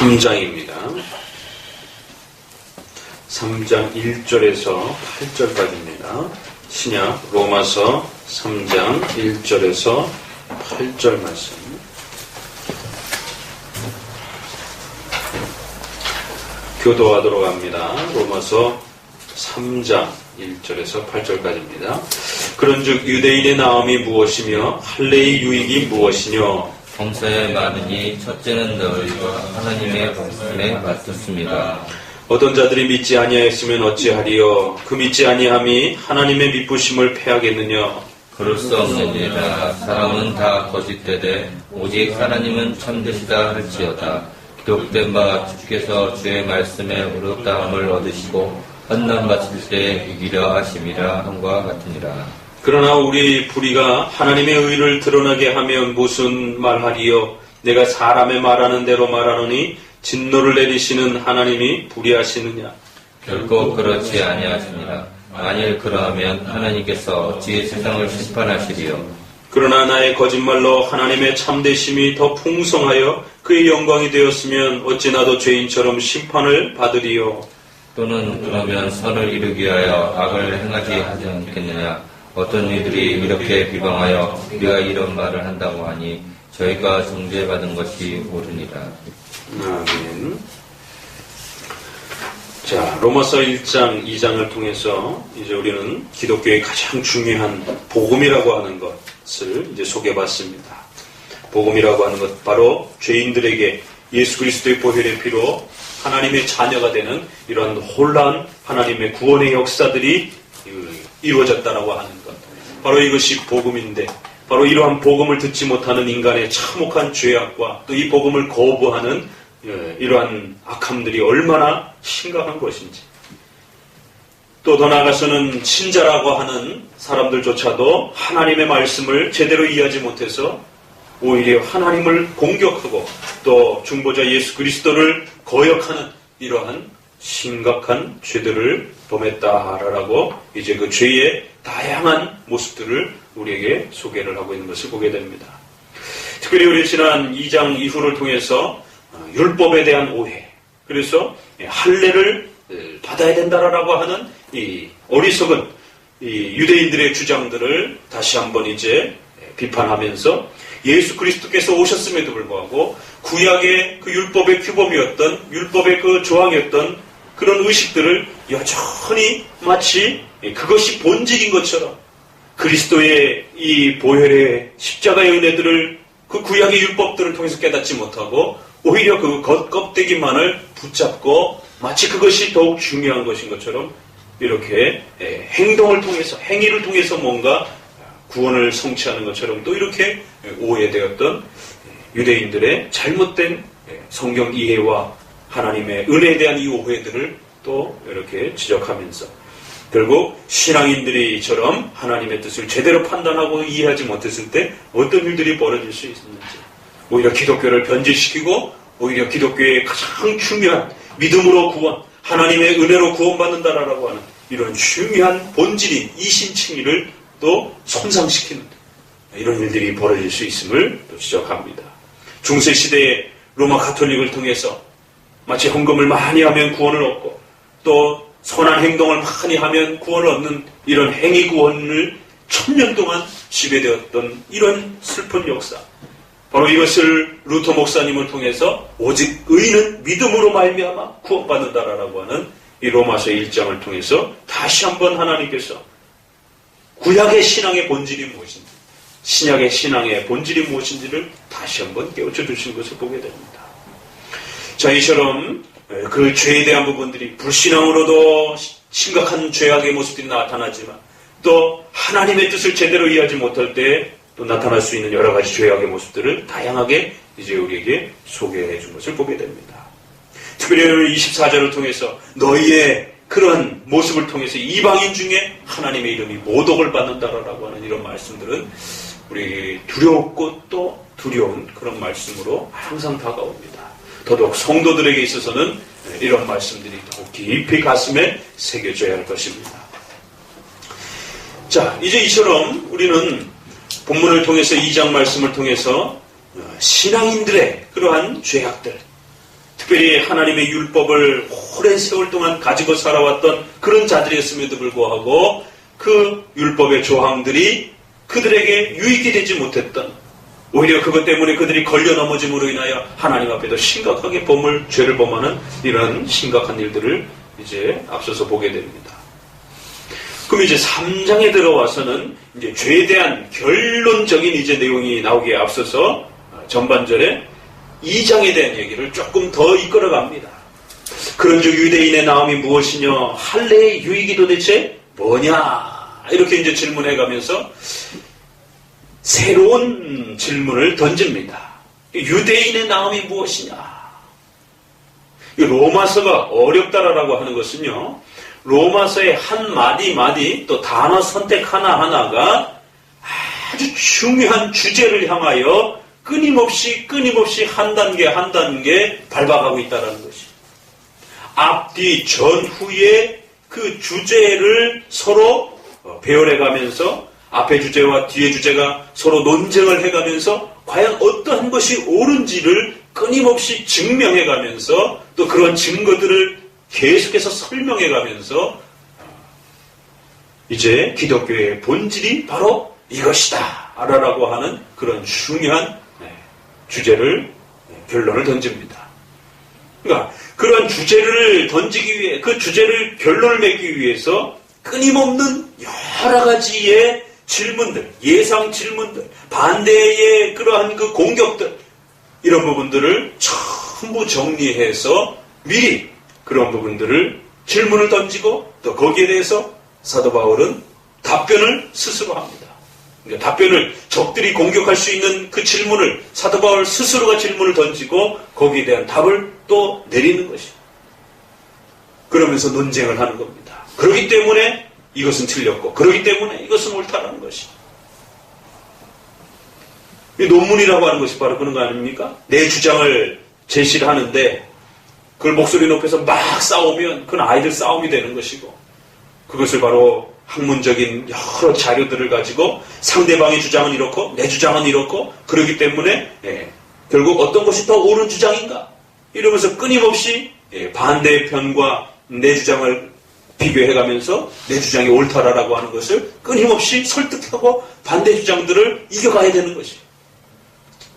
3장입니다. 3장 1절에서 8절까지입니다. 신약 로마서 3장 1절에서 8절 말씀. 교도하도록 합니다. 로마서 3장 1절에서 8절까지입니다. 그런즉 유대인의 나음이 무엇이며 할례의 유익이 무엇이뇨? 범사에 많으니 첫째는 너희가 하나님의 말씀에 맞듣습니다. 어떤 자들이 믿지 아니하였으면 어찌하리요? 그 믿지 아니함이 하나님의 미쁘심을 패하겠느냐? 그럴 수 없느니라. 사람은 다 거짓되되 오직 하나님은 참되시다 할지어다. 기록된 바 주께서 주의 말씀에 의롭다함을 얻으시고 헌난 바칠 때 이기려 하심이라 함과 같으니라. 그러나 우리 불의가 하나님의 의를 드러나게 하면 무슨 말하리요? 내가 사람의 말하는 대로 말하노니 진노를 내리시는 하나님이 불의하시느냐? 결코 그렇지 아니하시니라. 만일 그러하면 하나님께서 어찌 세상을 심판하시리요? 그러나 나의 거짓말로 하나님의 참되심이 더 풍성하여 그의 영광이 되었으면 어찌 나도 죄인처럼 심판을 받으리요? 또는 그러면 선을 이루기 위하여 악을 행하지 하지 않겠느냐? 어떤 이들이 이렇게 비방하여 우리가 이런 말을 한다고 하니 저희가 정죄받은 것이 옳으니라. 아멘. 자, 로마서 1장, 2장을 통해서 이제 우리는 기독교의 가장 중요한 복음이라고 하는 것을 이제 소개해봤습니다. 복음이라고 하는 것, 바로 죄인들에게 예수 그리스도의 보혈의 피로 하나님의 자녀가 되는 이런 혼란 하나님의 구원의 역사들이 이루어졌다라고 하는 것. 바로 이것이 복음인데, 바로 이러한 복음을 듣지 못하는 인간의 참혹한 죄악과 또 이 복음을 거부하는 이러한 악함들이 얼마나 심각한 것인지. 또 더 나아가서는 신자라고 하는 사람들조차도 하나님의 말씀을 제대로 이해하지 못해서 오히려 하나님을 공격하고 또 중보자 예수 그리스도를 거역하는 이러한 심각한 죄들을 범했다라고 이제 그 죄의 다양한 모습들을 우리에게 소개를 하고 있는 것을 보게 됩니다. 특별히 우리 지난 2장 이후를 통해서 율법에 대한 오해, 그래서 할례를 받아야 된다라고 하는 이 어리석은 이 유대인들의 주장들을 다시 한번 이제 비판하면서 예수 그리스도께서 오셨음에도 불구하고 구약의 그 율법의 규범이었던 율법의 그 조항이었던 그런 의식들을 여전히 마치 그것이 본질인 것처럼 그리스도의 이 보혈의 십자가의 은혜들을 그 구약의 율법들을 통해서 깨닫지 못하고 오히려 그 겉껍데기만을 붙잡고 마치 그것이 더욱 중요한 것인 것처럼 이렇게 행동을 통해서 행위를 통해서 뭔가 구원을 성취하는 것처럼 또 이렇게 오해되었던 유대인들의 잘못된 성경 이해와 하나님의 은혜에 대한 이 오해들을 또 이렇게 지적하면서 결국 신앙인들이처럼 하나님의 뜻을 제대로 판단하고 이해하지 못했을 때 어떤 일들이 벌어질 수 있었는지, 오히려 기독교를 변질시키고 오히려 기독교의 가장 중요한 믿음으로 구원, 하나님의 은혜로 구원받는다라고 하는 이런 중요한 본질인 이신칭의를 또 손상시키는 이런 일들이 벌어질 수 있음을 또 지적합니다. 중세시대의 로마 가톨릭을 통해서 마치 헌금을 많이 하면 구원을 얻고 또 선한 행동을 많이 하면 구원을 얻는 이런 행위 구원을 1000년 동안 지배되었던 이런 슬픈 역사, 바로 이것을 루터 목사님을 통해서 오직 의인은 믿음으로 말미암아 구원받는다라고 하는 이 로마서 1장을 통해서 다시 한번 하나님께서 구약의 신앙의 본질이 무엇인지, 신약의 신앙의 본질이 무엇인지를 다시 한번 깨우쳐 주신 것을 보게 됩니다. 자, 이처럼 그 죄에 대한 부분들이 불신앙으로도 심각한 죄악의 모습들이 나타나지만 또 하나님의 뜻을 제대로 이해하지 못할 때 또 나타날 수 있는 여러 가지 죄악의 모습들을 다양하게 이제 우리에게 소개해 준 것을 보게 됩니다. 특별히 24절을 통해서 너희의 그런 모습을 통해서 이방인 중에 하나님의 이름이 모독을 받는다라고 하는 이런 말씀들은 우리 두렵고 또 두려운 그런 말씀으로 항상 다가옵니다. 더더욱 성도들에게 있어서는 이런 말씀들이 더욱 깊이 가슴에 새겨져야 할 것입니다. 자, 이제 이처럼 우리는 본문을 통해서 2장 말씀을 통해서 신앙인들의 그러한 죄악들, 특별히 하나님의 율법을 오랜 세월 동안 가지고 살아왔던 그런 자들이었음에도 불구하고 그 율법의 조항들이 그들에게 유익이 되지 못했던, 오히려 그것 때문에 그들이 걸려 넘어짐으로 인하여 하나님 앞에도 심각하게 죄를 범하는 이런 심각한 일들을 이제 앞서서 보게 됩니다. 그럼 이제 3장에 들어와서는 이제 죄에 대한 결론적인 이제 내용이 나오기에 앞서서 전반절에 2장에 대한 얘기를 조금 더 이끌어 갑니다. 그런즉 유대인의 나음이 무엇이냐? 할례의 유익이 도대체 뭐냐? 이렇게 이제 질문해 가면서 새로운 질문을 던집니다. 유대인의 나음이 무엇이냐? 이 로마서가 어렵다라고 하는 것은요, 로마서의 한 마디 또 단어 선택 하나하나가 아주 중요한 주제를 향하여 끊임없이 한 단계 밟아가고 있다는 것이. 앞뒤 전후의 그 주제를 서로 배열해가면서 앞의 주제와 뒤의 주제가 서로 논쟁을 해가면서 과연 어떠한 것이 옳은지를 끊임없이 증명해가면서 또 그런 증거들을 계속해서 설명해가면서 이제 기독교의 본질이 바로 이것이다 라고 하는 그런 중요한 주제를, 결론을 던집니다. 그러니까 그런 주제를 던지기 위해, 그 주제를 결론을 맺기 위해서 끊임없는 여러 가지의 질문들, 예상 질문들, 반대의 그러한 그 공격들, 이런 부분들을 전부 정리해서 미리 그런 부분들을 질문을 던지고 또 거기에 대해서 사도 바울은 답변을 스스로 합니다. 그러니까 답변을, 적들이 공격할 수 있는 그 질문을 사도 바울 스스로가 질문을 던지고 거기에 대한 답을 또 내리는 것이에요. 그러면서 논쟁을 하는 겁니다. 그렇기 때문에 이것은 틀렸고, 그렇기 때문에 이것은 옳다라는 것이. 이 논문이라고 하는 것이 바로 그런 거 아닙니까? 내 주장을 제시를 하는데 그걸 목소리 높여서 막 싸우면 그건 아이들 싸움이 되는 것이고, 그것을 바로 학문적인 여러 자료들을 가지고 상대방의 주장은 이렇고 내 주장은 이렇고, 그렇기 때문에 결국 어떤 것이 더 옳은 주장인가? 이러면서 끊임없이 반대편과 내 주장을 비교해가면서 내 주장이 옳다라고 하는 것을 끊임없이 설득하고 반대 주장들을 이겨가야 되는 것이.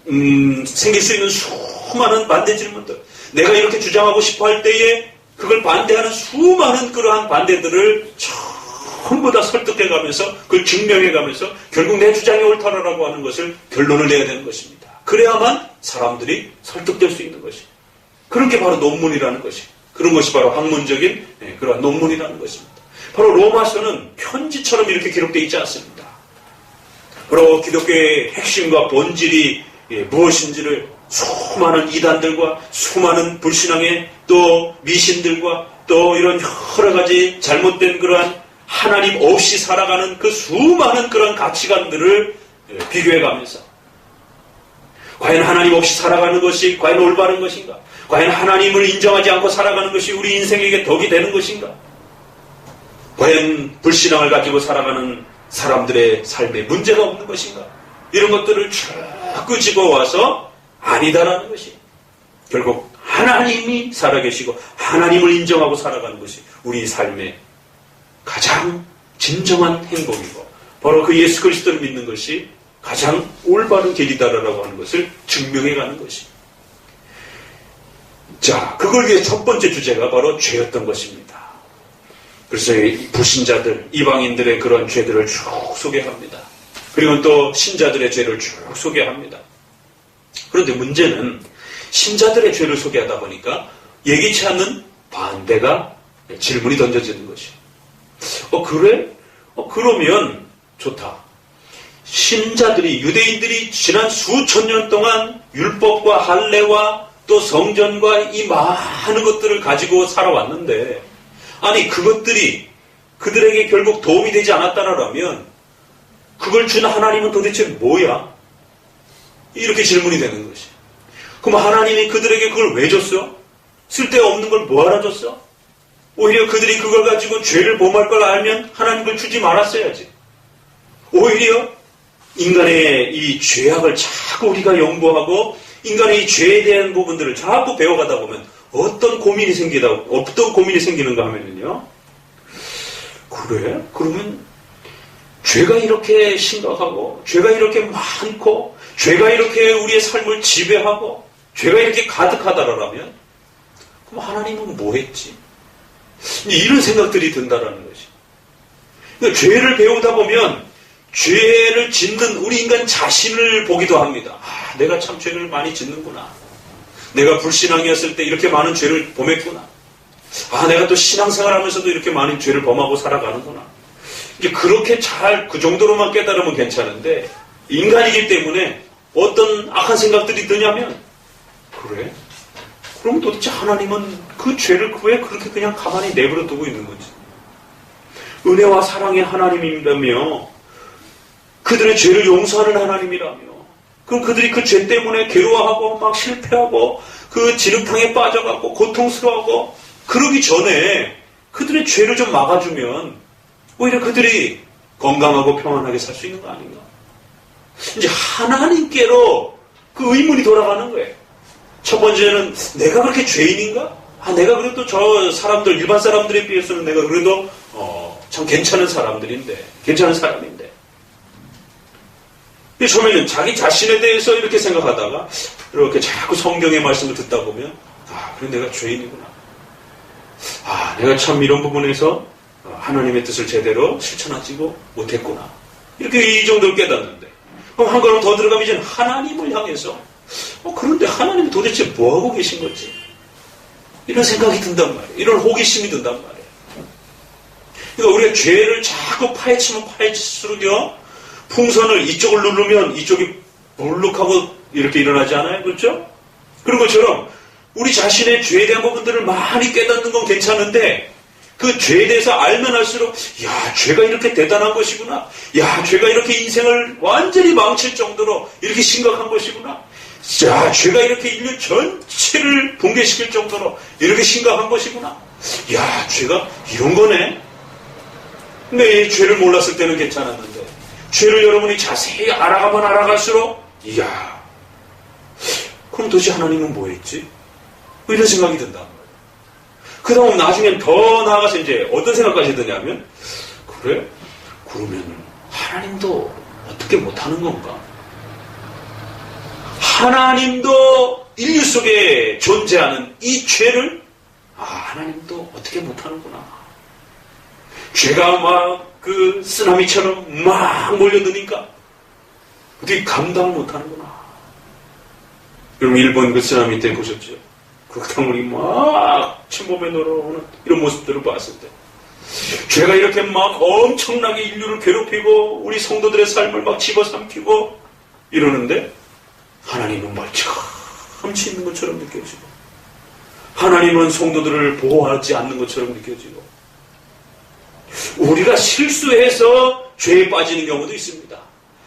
생길 수 있는 수많은 반대 질문들, 내가 이렇게 주장하고 싶어 할 때에 그걸 반대하는 수많은 그러한 반대들을 전부 다 설득해가면서 그걸 증명해가면서 결국 내 주장이 옳다라고 하는 것을 결론을 내야 되는 것입니다. 그래야만 사람들이 설득될 수 있는 것이. 그런 게 바로 논문이라는 것이. 그런 것이 바로 학문적인 그러한 논문이라는 것입니다. 바로 로마서는 편지처럼 이렇게 기록되어 있지 않습니다. 바로 기독교의 핵심과 본질이 무엇인지를 수많은 이단들과 수많은 불신앙의 또 미신들과 또 이런 여러 가지 잘못된 그러한 하나님 없이 살아가는 그 수많은 그런 가치관들을 비교해가면서 과연 하나님 없이 살아가는 것이 과연 올바른 것인가? 과연 하나님을 인정하지 않고 살아가는 것이 우리 인생에게 덕이 되는 것인가? 과연 불신앙을 가지고 살아가는 사람들의 삶에 문제가 없는 것인가? 이런 것들을 자꾸 집어와서 아니다라는 것이, 결국 하나님이 살아계시고 하나님을 인정하고 살아가는 것이 우리 삶의 가장 진정한 행복이고 바로 그 예수 그리스도를 믿는 것이 가장 올바른 길이다라고 하는 것을 증명해가는 것이. 자, 그걸 위해 첫 번째 주제가 바로 죄였던 것입니다. 그래서 이 불신자들, 이방인들의 그런 죄들을 쭉 소개합니다. 그리고 또 신자들의 죄를 쭉 소개합니다. 그런데 문제는 신자들의 죄를 소개하다 보니까 예기치 않는 반대가 질문이 던져지는 것이. 그래? 그러면 좋다. 신자들이, 유대인들이 지난 수천 년 동안 율법과 할례와 또 성전과 이 많은 것들을 가지고 살아왔는데, 아니 그것들이 그들에게 결국 도움이 되지 않았다라면 그걸 준 하나님은 도대체 뭐야? 이렇게 질문이 되는 것이. 그럼 하나님이 그들에게 그걸 왜 줬어? 쓸데없는 걸 뭐하러 줬어? 오히려 그들이 그걸 가지고 죄를 범할 걸 알면 하나님 걸 주지 말았어야지. 오히려 인간의 이 죄악을 자꾸 우리가 연구하고 인간의 이 죄에 대한 부분들을 자꾸 배워가다 보면 어떤 고민이 생기는가 하면요. 그래? 그러면 죄가 이렇게 심각하고, 죄가 이렇게 많고, 죄가 이렇게 우리의 삶을 지배하고, 죄가 이렇게 가득하다라면, 그럼 하나님은 뭐 했지? 이런 생각들이 든다라는 것이. 그러니까 죄를 배우다 보면, 죄를 짓는 우리 인간 자신을 보기도 합니다. 아, 내가 참 죄를 많이 짓는구나. 내가 불신앙이었을 때 이렇게 많은 죄를 범했구나. 아, 내가 또 신앙생활 하면서도 이렇게 많은 죄를 범하고 살아가는구나. 이제 그렇게 잘 그 정도로만 깨달으면 괜찮은데, 인간이기 때문에 어떤 악한 생각들이 드냐면, 그래? 그럼 도대체 하나님은 그 죄를 왜 그렇게 그냥 가만히 내버려 두고 있는 거지? 은혜와 사랑의 하나님이라며, 그들의 죄를 용서하는 하나님이라며, 그럼 그들이 그 죄 때문에 괴로워하고 막 실패하고 그 진흙탕에 빠져가고 고통스러워하고 그러기 전에 그들의 죄를 좀 막아주면 오히려 그들이 건강하고 평안하게 살 수 있는 거 아닌가? 이제 하나님께로 그 의문이 돌아가는 거예요. 첫 번째는 내가 그렇게 죄인인가? 아, 내가 그래도 저 사람들, 일반 사람들에 비해서는 내가 그래도 참 괜찮은 사람인데. 처음에는 자기 자신에 대해서 이렇게 생각하다가 이렇게 자꾸 성경의 말씀을 듣다 보면 아, 그래 내가 죄인이구나. 아, 내가 참 이런 부분에서 하나님의 뜻을 제대로 실천하지고 못했구나. 이렇게 이 정도를 깨닫는데 그럼 한 걸음 더 들어가면 이제 하나님을 향해서 그런데 하나님 도대체 뭐하고 계신 거지? 이런 생각이 든단 말이에요. 이런 호기심이 든단 말이에요. 그러니까 우리가 죄를 자꾸 파헤치면 파헤칠수록요 풍선을 이쪽을 누르면 이쪽이 볼록하고 이렇게 일어나지 않아요? 그렇죠? 그런 것처럼 우리 자신의 죄에 대한 부분들을 많이 깨닫는 건 괜찮은데 그 죄에 대해서 알면 알수록 야, 죄가 이렇게 대단한 것이구나. 야, 죄가 이렇게 인생을 완전히 망칠 정도로 이렇게 심각한 것이구나. 야, 죄가 이렇게 인류 전체를 붕괴시킬 정도로 이렇게 심각한 것이구나. 야, 죄가 이런 거네. 근데 이 죄를 몰랐을 때는 괜찮았는데 죄를 여러분이 자세히 알아가면 알아갈수록 이야, 그럼 도대체 하나님은 뭐 했지? 이런 생각이 든다. 그 다음 나중엔 더 나아가서 이제 어떤 생각까지 드냐면 그래? 그러면 하나님도 어떻게 못하는 건가? 하나님도 인류 속에 존재하는 이 죄를 하나님도 어떻게 못하는구나. 죄가 막 그 쓰나미처럼 막 몰려드니까 어떻게 감당을 못하는구나. 여러분 일본 그 쓰나미 때 보셨죠? 그 강물이 막 침범해 놀아오는 이런 모습들을 봤을 때 죄가 이렇게 막 엄청나게 인류를 괴롭히고 우리 성도들의 삶을 막 집어삼키고 이러는데 하나님은 멀찌감치 있는 것처럼 느껴지고 하나님은 성도들을 보호하지 않는 것처럼 느껴지고 우리가 실수해서 죄에 빠지는 경우도 있습니다.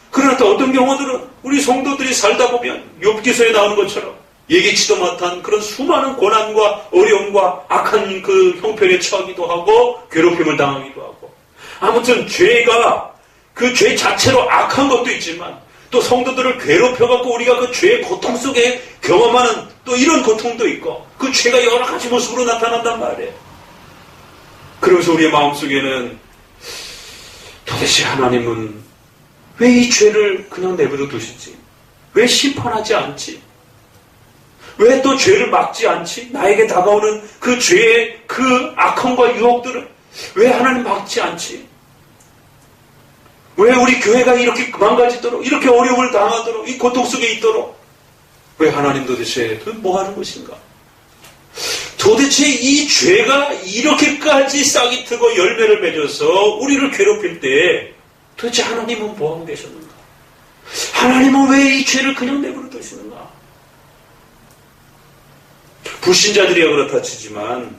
그러나 또 어떤 경우들은 우리 성도들이 살다 보면 욥기서에 나오는 것처럼 예기치도 못한 그런 수많은 고난과 어려움과 악한 그 형편에 처하기도 하고 괴롭힘을 당하기도 하고 아무튼 죄가 그 죄 자체로 악한 것도 있지만 또 성도들을 괴롭혀갖고 우리가 그 죄의 고통 속에 경험하는 또 이런 고통도 있고 그 죄가 여러 가지 모습으로 나타난단 말이에요. 그러면서 우리의 마음속에는 도대체 하나님은 왜 이 죄를 그냥 내버려 두시지? 왜 심판하지 않지? 왜 또 죄를 막지 않지? 나에게 다가오는 그 죄의 그 악함과 유혹들을 왜 하나님 막지 않지? 왜 우리 교회가 이렇게 망가지도록 이렇게 어려움을 당하도록 이 고통 속에 있도록 왜 하나님 도대체 뭐 하는 것인가? 도대체 이 죄가 이렇게까지 싹이 트고 열매를 맺어서 우리를 괴롭힐 때 도대체 하나님은 뭐하고 계셨는가? 하나님은 왜 이 죄를 그냥 내버려 두시는가? 불신자들이야 그렇다 치지만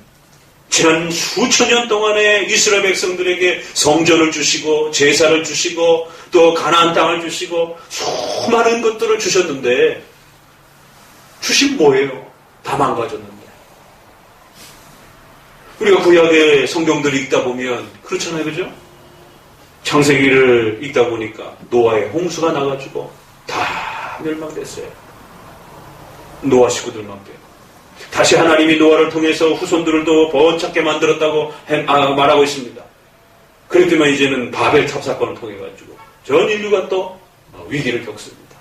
지난 수천 년 동안에 이스라엘 백성들에게 성전을 주시고 제사를 주시고 또 가나안 땅을 주시고 수많은 것들을 주셨는데 주신 뭐예요? 다 망가졌는데. 우리가 구약의 성경들을 읽다 보면 그렇잖아요. 그죠? 창세기를 읽다 보니까 노아의 홍수가 나가지고 다 멸망됐어요. 노아 식구들만 빼고. 다시 하나님이 노아를 통해서 후손들을 또 번창게 만들었다고 말하고 있습니다. 그랬더니 이제는 바벨탑 사건을 통해가지고 전 인류가 또 위기를 겪습니다.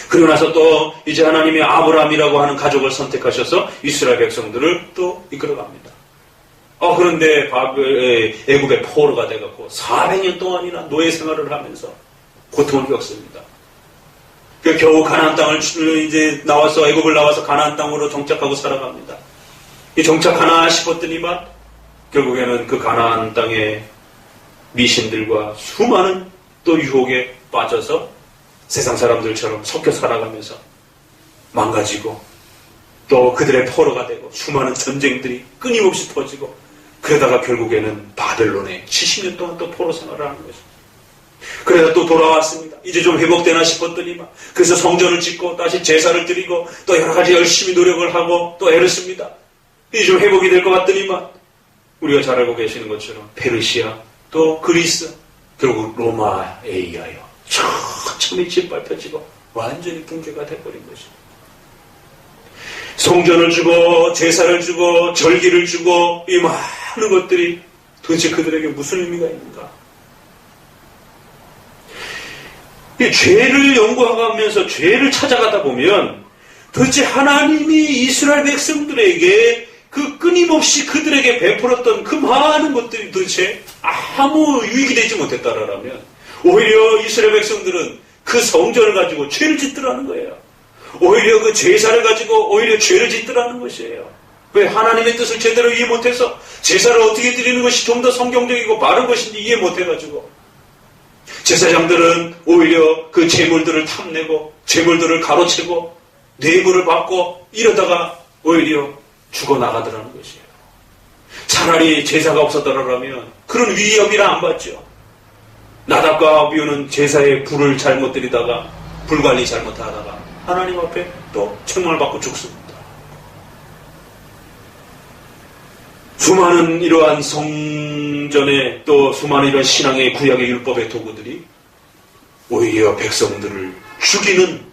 그리고 나서 또 이제 하나님이 아브라함이라고 하는 가족을 선택하셔서 이스라엘 백성들을 또 이끌어갑니다. 그런데 애굽의 포로가 돼갖고 400년 동안이나 노예 생활을 하면서 고통을 겪습니다. 겨우 가나안 땅을 이제 애굽을 나와서 가나안 땅으로 정착하고 살아갑니다. 이 정착하나 싶었더니만 결국에는 그 가나안 땅의 미신들과 수많은 또 유혹에 빠져서 세상 사람들처럼 섞여 살아가면서 망가지고 또 그들의 포로가 되고 수많은 전쟁들이 끊임없이 터지고 그러다가 결국에는 바벨론에 70년 동안 또 포로 생활을 하는 거죠. 그래서 또 돌아왔습니다. 이제 좀 회복되나 싶었더니만 그래서 성전을 짓고 다시 제사를 드리고 또 여러 가지 열심히 노력을 하고 또 애를 씁니다. 이제 좀 회복이 될 것 같더니만 우리가 잘 알고 계시는 것처럼 페르시아 또 그리스 결국 로마에 의하여 천천히 짓밟혀지고 완전히 붕괴가 돼버린 것입니다. 성전을 주고 제사를 주고 절기를 주고 이 많은 것들이 도대체 그들에게 무슨 의미가 있는가? 이 죄를 연구하면서 죄를 찾아가다 보면 도대체 하나님이 이스라엘 백성들에게 그 끊임없이 그들에게 베풀었던 그 많은 것들이 도대체 아무 유익이 되지 못했다라면 오히려 이스라엘 백성들은 그 성전을 가지고 죄를 짓더라는 거예요. 오히려 그 제사를 가지고 오히려 죄를 짓더라는 것이에요. 왜? 하나님의 뜻을 제대로 이해 못해서 제사를 어떻게 드리는 것이 좀 더 성경적이고 바른 것인지 이해 못해가지고 제사장들은 오히려 그 제물들을 탐내고 제물들을 가로채고 뇌물을 받고 이러다가 오히려 죽어나가더라는 것이에요. 차라리 제사가 없었더라면 그런 위협이나 안 받죠. 나답과 아비후는 제사에 불을 잘못 들이다가 불관리 잘못하다가 하나님 앞에 또 책망을 받고 죽습니다. 수많은 이러한 성전의 또 수많은 이런 신앙의 구약의 율법의 도구들이 오히려 백성들을 죽이는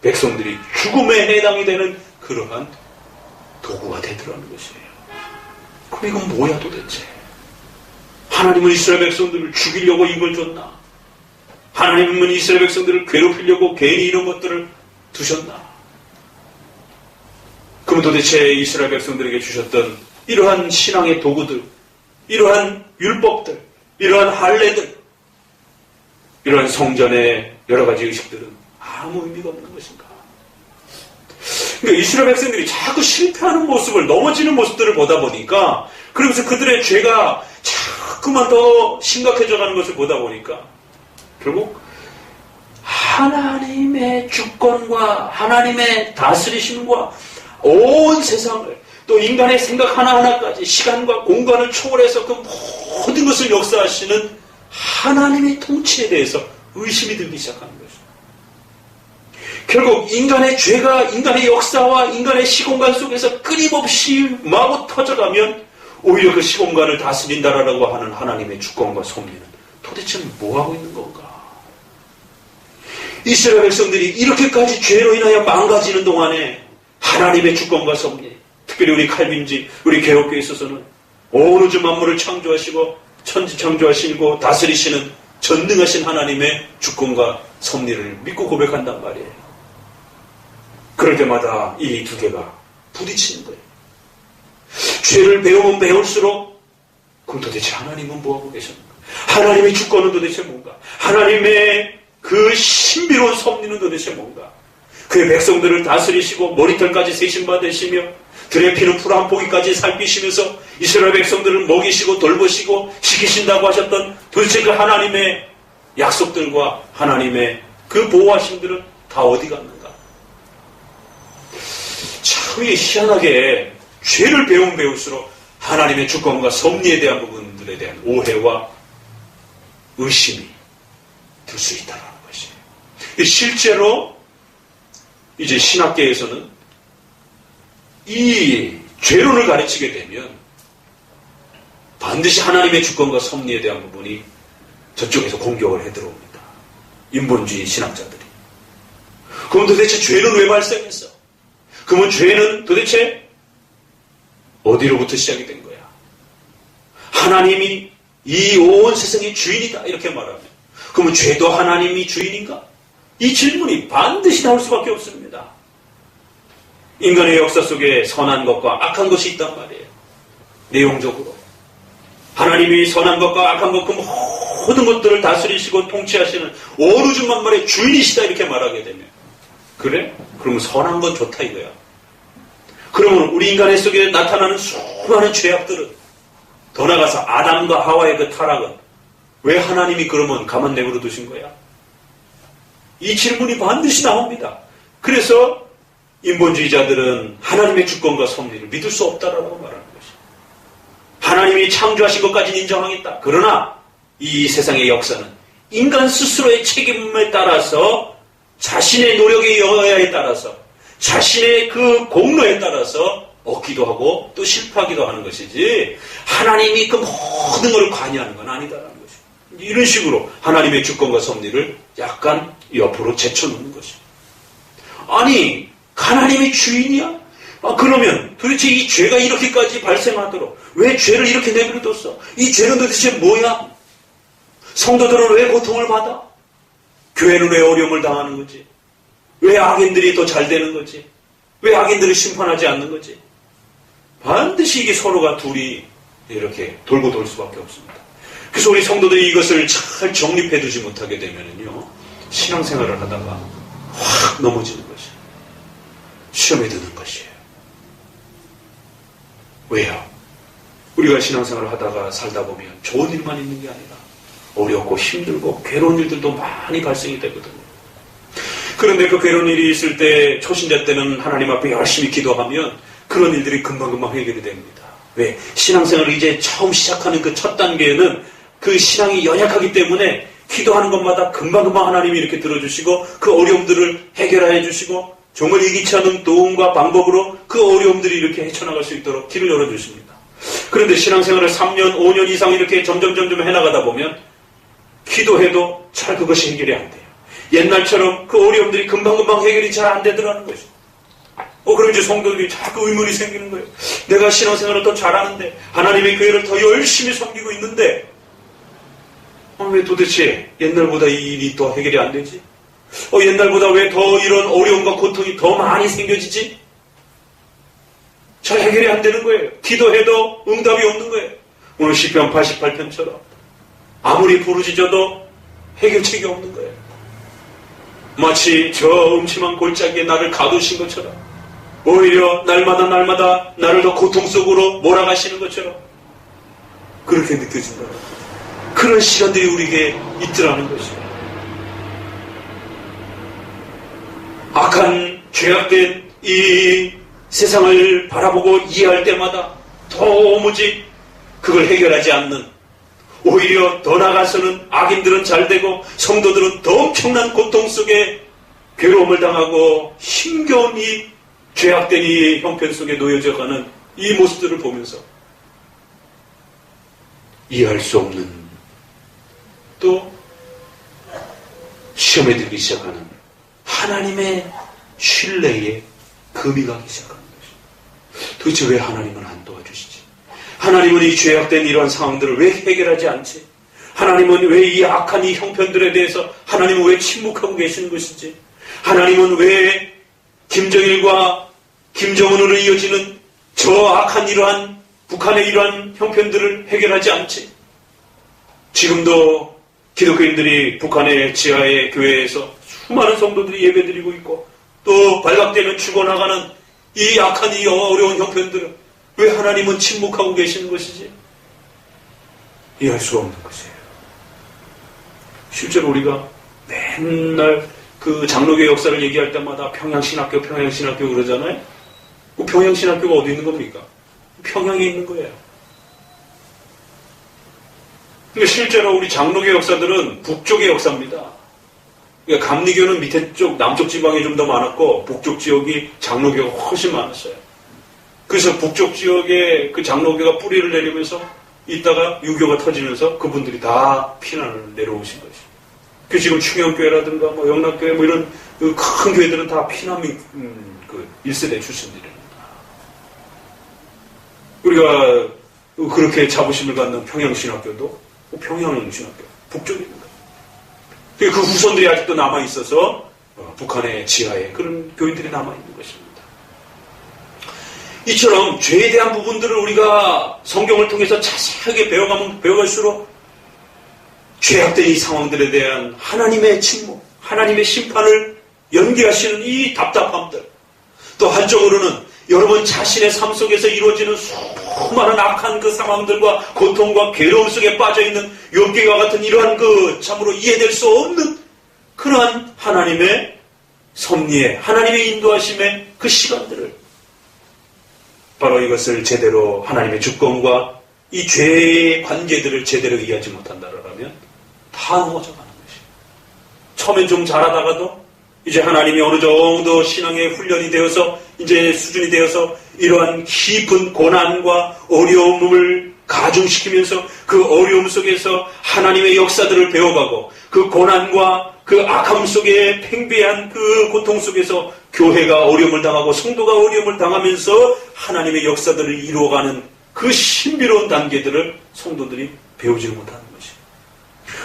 백성들이 죽음에 해당이 되는 그러한 도구가 되더라는 것이에요. 그럼 이건 뭐야 도대체? 하나님은 이스라엘 백성들을 죽이려고 이걸 줬나? 하나님은 이스라엘 백성들을 괴롭히려고 괜히 이런 것들을 두셨나? 그럼 도대체 이스라엘 백성들에게 주셨던 이러한 신앙의 도구들, 이러한 율법들, 이러한 할례들, 이러한 성전의 여러 가지 의식들은 아무 의미가 없는 것인가? 그러니까 이스라엘 백성들이 자꾸 실패하는 모습을, 넘어지는 모습들을 보다 보니까, 그러면서 그들의 죄가 자꾸만 더 심각해져 가는 것을 보다 보니까 결국 하나님의 주권과 하나님의 다스리심과 온 세상을 또 인간의 생각 하나하나까지 시간과 공간을 초월해서 그 모든 것을 역사하시는 하나님의 통치에 대해서 의심이 들기 시작하는 거죠. 결국 인간의 죄가 인간의 역사와 인간의 시공간 속에서 끊임없이 마구 터져가면 오히려 그 시공간을 다스린다라고 하는 하나님의 주권과 섭리는 도대체 뭐하고 있는 건가? 이스라엘 백성들이 이렇게까지 죄로 인하여 망가지는 동안에 하나님의 주권과 섭리, 특별히 우리 칼빈지, 우리 개혁교회에 있어서는 온 우주 만물을 창조하시고 천지 창조하시고 다스리시는 전능하신 하나님의 주권과 섭리를 믿고 고백한단 말이에요. 그럴 때마다 이 두 개가 부딪히는 거예요. 죄를 배우면 배울수록 그럼 도대체 하나님은 뭐하고 계셨는가? 하나님의 주권은 도대체 뭔가? 하나님의 그 신비로운 섭리는 도대체 뭔가? 그의 백성들을 다스리시고 머리털까지 세심받으시며 들에 피는 풀 한 포기까지 살피시면서 이스라엘 백성들을 먹이시고 돌보시고 지키신다고 하셨던 도대체 그 하나님의 약속들과 하나님의 그 보호하심들은 다 어디 갔는가? 참 희한하게 죄를 배우면 배울수록 하나님의 주권과 섭리에 대한 부분들에 대한 오해와 의심이 들 수 있다는 것이에요. 실제로 이제 신학계에서는 이 죄론을 가르치게 되면 반드시 하나님의 주권과 섭리에 대한 부분이 저쪽에서 공격을 해 들어옵니다. 인본주의 신학자들이. 그럼 도대체 죄는 왜 발생했어? 그러면 죄는 도대체 어디로부터 시작이 된 거야? 하나님이 이 온 세상의 주인이다 이렇게 말하면 그러면 죄도 하나님이 주인인가? 이 질문이 반드시 나올 수밖에 없습니다. 인간의 역사 속에 선한 것과 악한 것이 있단 말이에요. 내용적으로 하나님이 선한 것과 악한 것 그 모든 것들을 다스리시고 통치하시는 오루주 만물의 주인이시다 이렇게 말하게 되면 그래? 그러면 선한 건 좋다 이거야. 그러면 우리 인간의 속에 나타나는 수많은 죄악들은 더 나아가서 아담과 하와의 그 타락은 왜 하나님이 그러면 가만 내버려 두신 거야? 이 질문이 반드시 나옵니다. 그래서 인본주의자들은 하나님의 주권과 섭리를 믿을 수 없다라고 말하는 것이죠. 하나님이 창조하신 것까지는 인정하겠다. 그러나 이 세상의 역사는 인간 스스로의 책임에 따라서 자신의 노력의 여하에 따라서 자신의 그 공로에 따라서 얻기도 하고 또 실패하기도 하는 것이지 하나님이 그 모든 것을 관여하는 건 아니다라는 것이죠. 이런 식으로 하나님의 주권과 섭리를 약간 옆으로 제쳐놓는 것이죠. 아니 하나님이 주인이야? 그러면 도대체 이 죄가 이렇게까지 발생하도록 왜 죄를 이렇게 내버려뒀어? 이 죄는 도대체 뭐야? 성도들은 왜 고통을 받아? 교회는 왜 어려움을 당하는 거지? 왜 악인들이 더 잘 되는 거지? 왜 악인들을 심판하지 않는 거지? 반드시 이게 서로가 둘이 이렇게 돌고 돌 수밖에 없습니다. 그래서 우리 성도들이 이것을 잘 정립해 두지 못하게 되면요 신앙생활을 하다가 확 넘어지는 것이에요. 시험에 드는 것이에요. 왜요? 우리가 신앙생활을 하다가 살다 보면 좋은 일만 있는 게 아니라 어렵고 힘들고 괴로운 일들도 많이 발생이 되거든요. 그런데 그 괴로운 일이 있을 때 초신자 때는 하나님 앞에 열심히 기도하면 그런 일들이 금방금방 해결이 됩니다. 왜? 신앙생활을 이제 처음 시작하는 그 첫 단계에는 그 신앙이 연약하기 때문에 기도하는 것마다 금방금방 하나님이 이렇게 들어주시고 그 어려움들을 해결해 주시고 정말 예기치 않은 도움과 방법으로 그 어려움들이 이렇게 헤쳐나갈 수 있도록 길을 열어주십니다. 그런데 신앙생활을 3년, 5년 이상 이렇게 점점 해나가다 보면 기도해도 잘 그것이 해결이 안 돼요. 옛날처럼 그 어려움들이 금방금방 해결이 잘 안 되더라는 것이죠. 그럼 이제 성도들이 자꾸 의문이 생기는 거예요. 내가 신앙생활을 더 잘하는데 하나님의 교회를 더 열심히 섬기고 있는데 왜 도대체 옛날보다 이 일이 더 해결이 안 되지? 옛날보다 왜 더 이런 어려움과 고통이 더 많이 생겨지지? 잘 해결이 안 되는 거예요. 기도해도 응답이 없는 거예요. 오늘 시편 88편처럼 아무리 부르짖어도 해결책이 없는 거예요. 마치 저 음침한 골짜기에 나를 가두신 것처럼 오히려 날마다 나를 더 고통 속으로 몰아가시는 것처럼 그렇게 느껴진다. 그런 시간들이 우리에게 있더라는 것이에요. 악한 죄악된 이 세상을 바라보고 이해할 때마다 도무지 그걸 해결하지 않는 오히려 더 나아가서는 악인들은 잘 되고 성도들은 더 엄청난 고통 속에 괴로움을 당하고 힘겨운 이 죄악된 이 형편 속에 놓여져 가는 이 모습들을 보면서 이해할 수 없는 또 시험에 들기 시작하는 하나님의 신뢰에 금이 가기 시작하는 것입니다. 도대체 왜 하나님은 안 도와주시지? 하나님은 이 죄악된 이러한 상황들을 왜 해결하지 않지? 하나님은 왜 이 악한 이 형편들에 대해서 하나님은 왜 침묵하고 계시는 것이지? 하나님은 왜 김정일과 김정은으로 이어지는 저 악한 이러한 북한의 이러한 형편들을 해결하지 않지? 지금도 기독교인들이 북한의 지하의 교회에서 수많은 성도들이 예배드리고 있고 또 발각되면 죽어나가는 이 악한 이 어려운 형편들을 왜 하나님은 침묵하고 계시는 것이지? 이해할 수가 없는 것이에요. 실제로 우리가 맨날 그 장로교 역사를 얘기할 때마다 평양신학교 그러잖아요. 그 평양신학교가 어디 있는 겁니까? 평양에 있는 거예요. 그러니까 실제로 우리 장로교 역사들은 북쪽의 역사입니다. 그러니까 감리교는 밑에 쪽 남쪽 지방이 좀 더 많았고 북쪽 지역이 장로교가 훨씬 많았어요. 그래서 북쪽 지역에 그 장로교가 뿌리를 내리면서 있다가 유교가 터지면서 그분들이 다 피난을 내려오신 것이죠. 그 지금 충영교회라든가 뭐 영락교회 뭐 이런 그 큰 교회들은 다 피난민 1세대 출신들입니다. 우리가 그렇게 자부심을 갖는 평양신학교도 평양신학교 북쪽입니다. 그 후손들이 아직도 남아있어서 북한의 지하에 그런 교인들이 남아있는 것입니다. 이처럼 죄에 대한 부분들을 우리가 성경을 통해서 자세하게 배워가면 배워갈수록 죄악된 이 상황들에 대한 하나님의 침묵, 하나님의 심판을 연기하시는 이 답답함들, 또 한쪽으로는 여러분 자신의 삶 속에서 이루어지는 수많은 악한 그 상황들과 고통과 괴로움 속에 빠져있는 욥기와 같은 이러한 그 참으로 이해될 수 없는 그러한 하나님의 섭리에, 하나님의 인도하심의 그 시간들을 바로 이것을 제대로 하나님의 주권과 이 죄의 관계들을 제대로 이해하지 못한다라면 다 넘어져가는 것이에요. 처음엔 좀 잘하다가도 이제 하나님이 어느 정도 신앙의 훈련이 되어서 이제 수준이 되어서 이러한 깊은 고난과 어려움을 가중시키면서 그 어려움 속에서 하나님의 역사들을 배워가고 그 고난과 그 악함 속에 팽배한 그 고통 속에서 교회가 어려움을 당하고 성도가 어려움을 당하면서 하나님의 역사들을 이루어가는 그 신비로운 단계들을 성도들이 배우지 못하는 것이에요.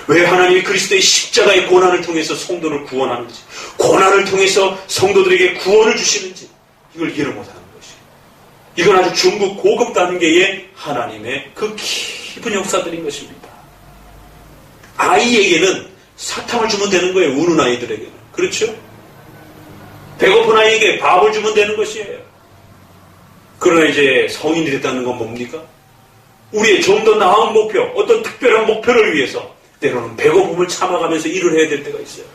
왜 하나님이 그리스도의 십자가의 고난을 통해서 성도를 구원하는지, 고난을 통해서 성도들에게 구원을 주시는지 이걸 이해를 못하는 것이에요. 이건 아주 중국 고급 단계의 하나님의 그 깊은 역사들인 것입니다. 아이에게는 사탕을 주면 되는 거예요. 우는 아이들에게는. 그렇죠? 배고픈 아이에게 밥을 주면 되는 것이에요. 그러나 이제 성인이 됐다는 건 뭡니까? 우리의 좀 더 나은 목표, 어떤 특별한 목표를 위해서 때로는 배고픔을 참아가면서 일을 해야 될 때가 있어요.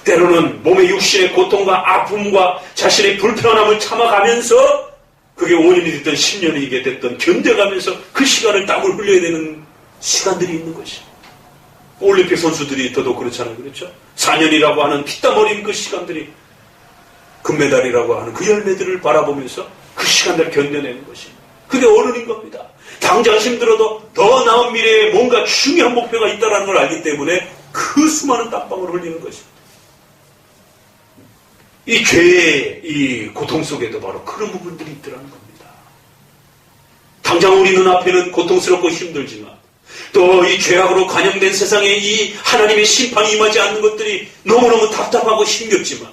때로는 몸의 육신의 고통과 아픔과 자신의 불편함을 참아가면서 그게 5년이 됐든 10년이 됐든 견뎌가면서 그 시간을 땀을 흘려야 되는 시간들이 있는 것이에요. 올림픽 선수들이 더더욱 그렇잖아요. 그렇죠? 4년이라고 하는 피땀 흘린 그 시간들이 금메달이라고 하는 그 열매들을 바라보면서 그 시간들을 견뎌내는 것이 그게 어른인 겁니다. 당장 힘들어도 더 나은 미래에 뭔가 중요한 목표가 있다는 걸 알기 때문에 그 수많은 땀방울을 흘리는 것입니다. 이 죄의 이 고통 속에도 바로 그런 부분들이 있더라는 겁니다. 당장 우리 눈앞에는 고통스럽고 힘들지만 또 이 죄악으로 관영된 세상에 이 하나님의 심판이 임하지 않는 것들이 너무너무 답답하고 힘겹지만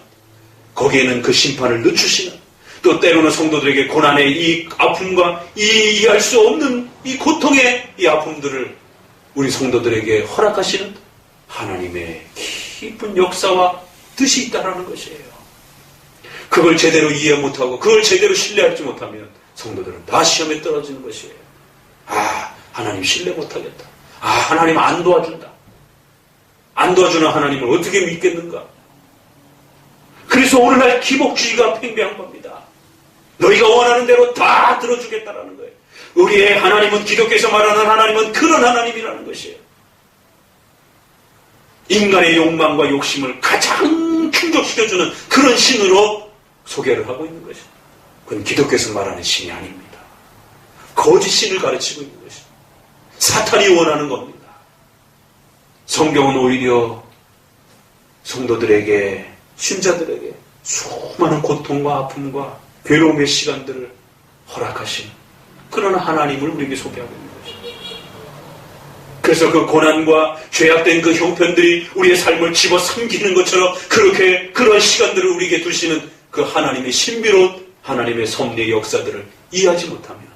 거기에는 그 심판을 늦추시는 또 때로는 성도들에게 고난의 이 아픔과 이 이해할 수 없는 이 고통의 이 아픔들을 우리 성도들에게 허락하시는 하나님의 깊은 역사와 뜻이 있다라는 것이에요. 그걸 제대로 이해 못하고 그걸 제대로 신뢰하지 못하면 성도들은 다 시험에 떨어지는 것이에요. 하나님 신뢰 못하겠다. 하나님 안 도와준다. 안 도와주는 하나님을 어떻게 믿겠는가? 그래서 오늘날 기복주의가 팽배한 겁니다. 너희가 원하는 대로 다 들어주겠다라는 거예요. 우리의 하나님은 기독교에서 말하는 하나님은 그런 하나님이라는 것이에요. 인간의 욕망과 욕심을 가장 충족시켜주는 그런 신으로 소개를 하고 있는 것이에요. 그건 기독교에서 말하는 신이 아닙니다. 거짓 신을 가르치고 있는 것이에요. 사탄이 원하는 겁니다. 성경은 오히려 성도들에게 신자들에게 수많은 고통과 아픔과 괴로움의 시간들을 허락하신 그런 하나님을 우리에게 소개하고 있는 것입니다. 그래서 그 고난과 죄악된 그 형편들이 우리의 삶을 집어삼키는 것처럼 그렇게 그런 시간들을 우리에게 두시는 그 하나님의 신비로운 하나님의 섭리의 역사들을 이해하지 못하면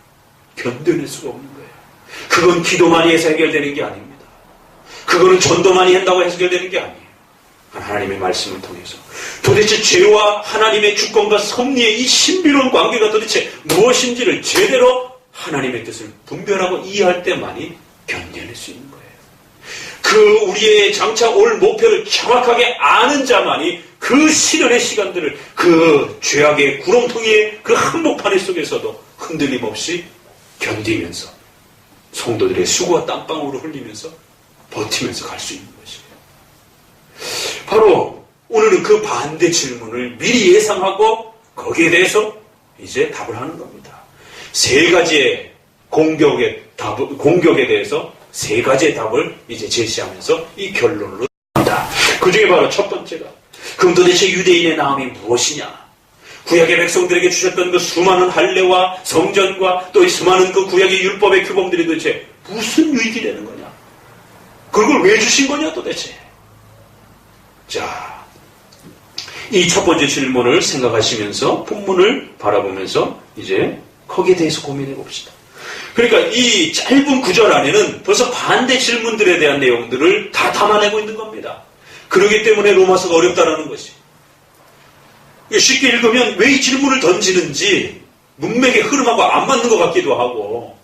견뎌낼 수가 없는 거예요. 그건 기도만이 해서 해결되는 게 아닙니다. 그거는 전도만이 한다고 해결되는 게 아니에요. 하나님의 말씀을 통해서 도대체 죄와 하나님의 주권과 섭리의 이 신비로운 관계가 도대체 무엇인지를 제대로 하나님의 뜻을 분별하고 이해할 때만이 견뎌낼 수 있는 거예요. 그 우리의 장차 올 목표를 정확하게 아는 자만이 그 시련의 시간들을 그 죄악의 구렁텅이의 그 한복판 속에서도 흔들림 없이 견디면서 성도들의 수고와 땀방울을 흘리면서 버티면서 갈 수 있는 것이에요. 바로 오늘은 그 반대 질문을 미리 예상하고 거기에 대해서 이제 답을 하는 겁니다. 세 가지의 공격에 대해서 세 가지의 답을 이제 제시하면서 이 결론으로 합니다. 그 중에 바로 첫 번째가 그럼 도대체 유대인의 나음이 무엇이냐? 구약의 백성들에게 주셨던 그 수많은 할례와 성전과 또 이 수많은 그 구약의 율법의 규범들이 도대체 무슨 유익이 되는 거냐? 그걸 왜 주신 거냐 도대체? 자, 이 첫 번째 질문을 생각하시면서 본문을 바라보면서 이제 거기에 대해서 고민해 봅시다. 그러니까 이 짧은 구절 안에는 벌써 반대 질문들에 대한 내용들을 다 담아내고 있는 겁니다. 그렇기 때문에 로마서가 어렵다라는 것이. 쉽게 읽으면 왜 이 질문을 던지는지 문맥의 흐름하고 안 맞는 것 같기도 하고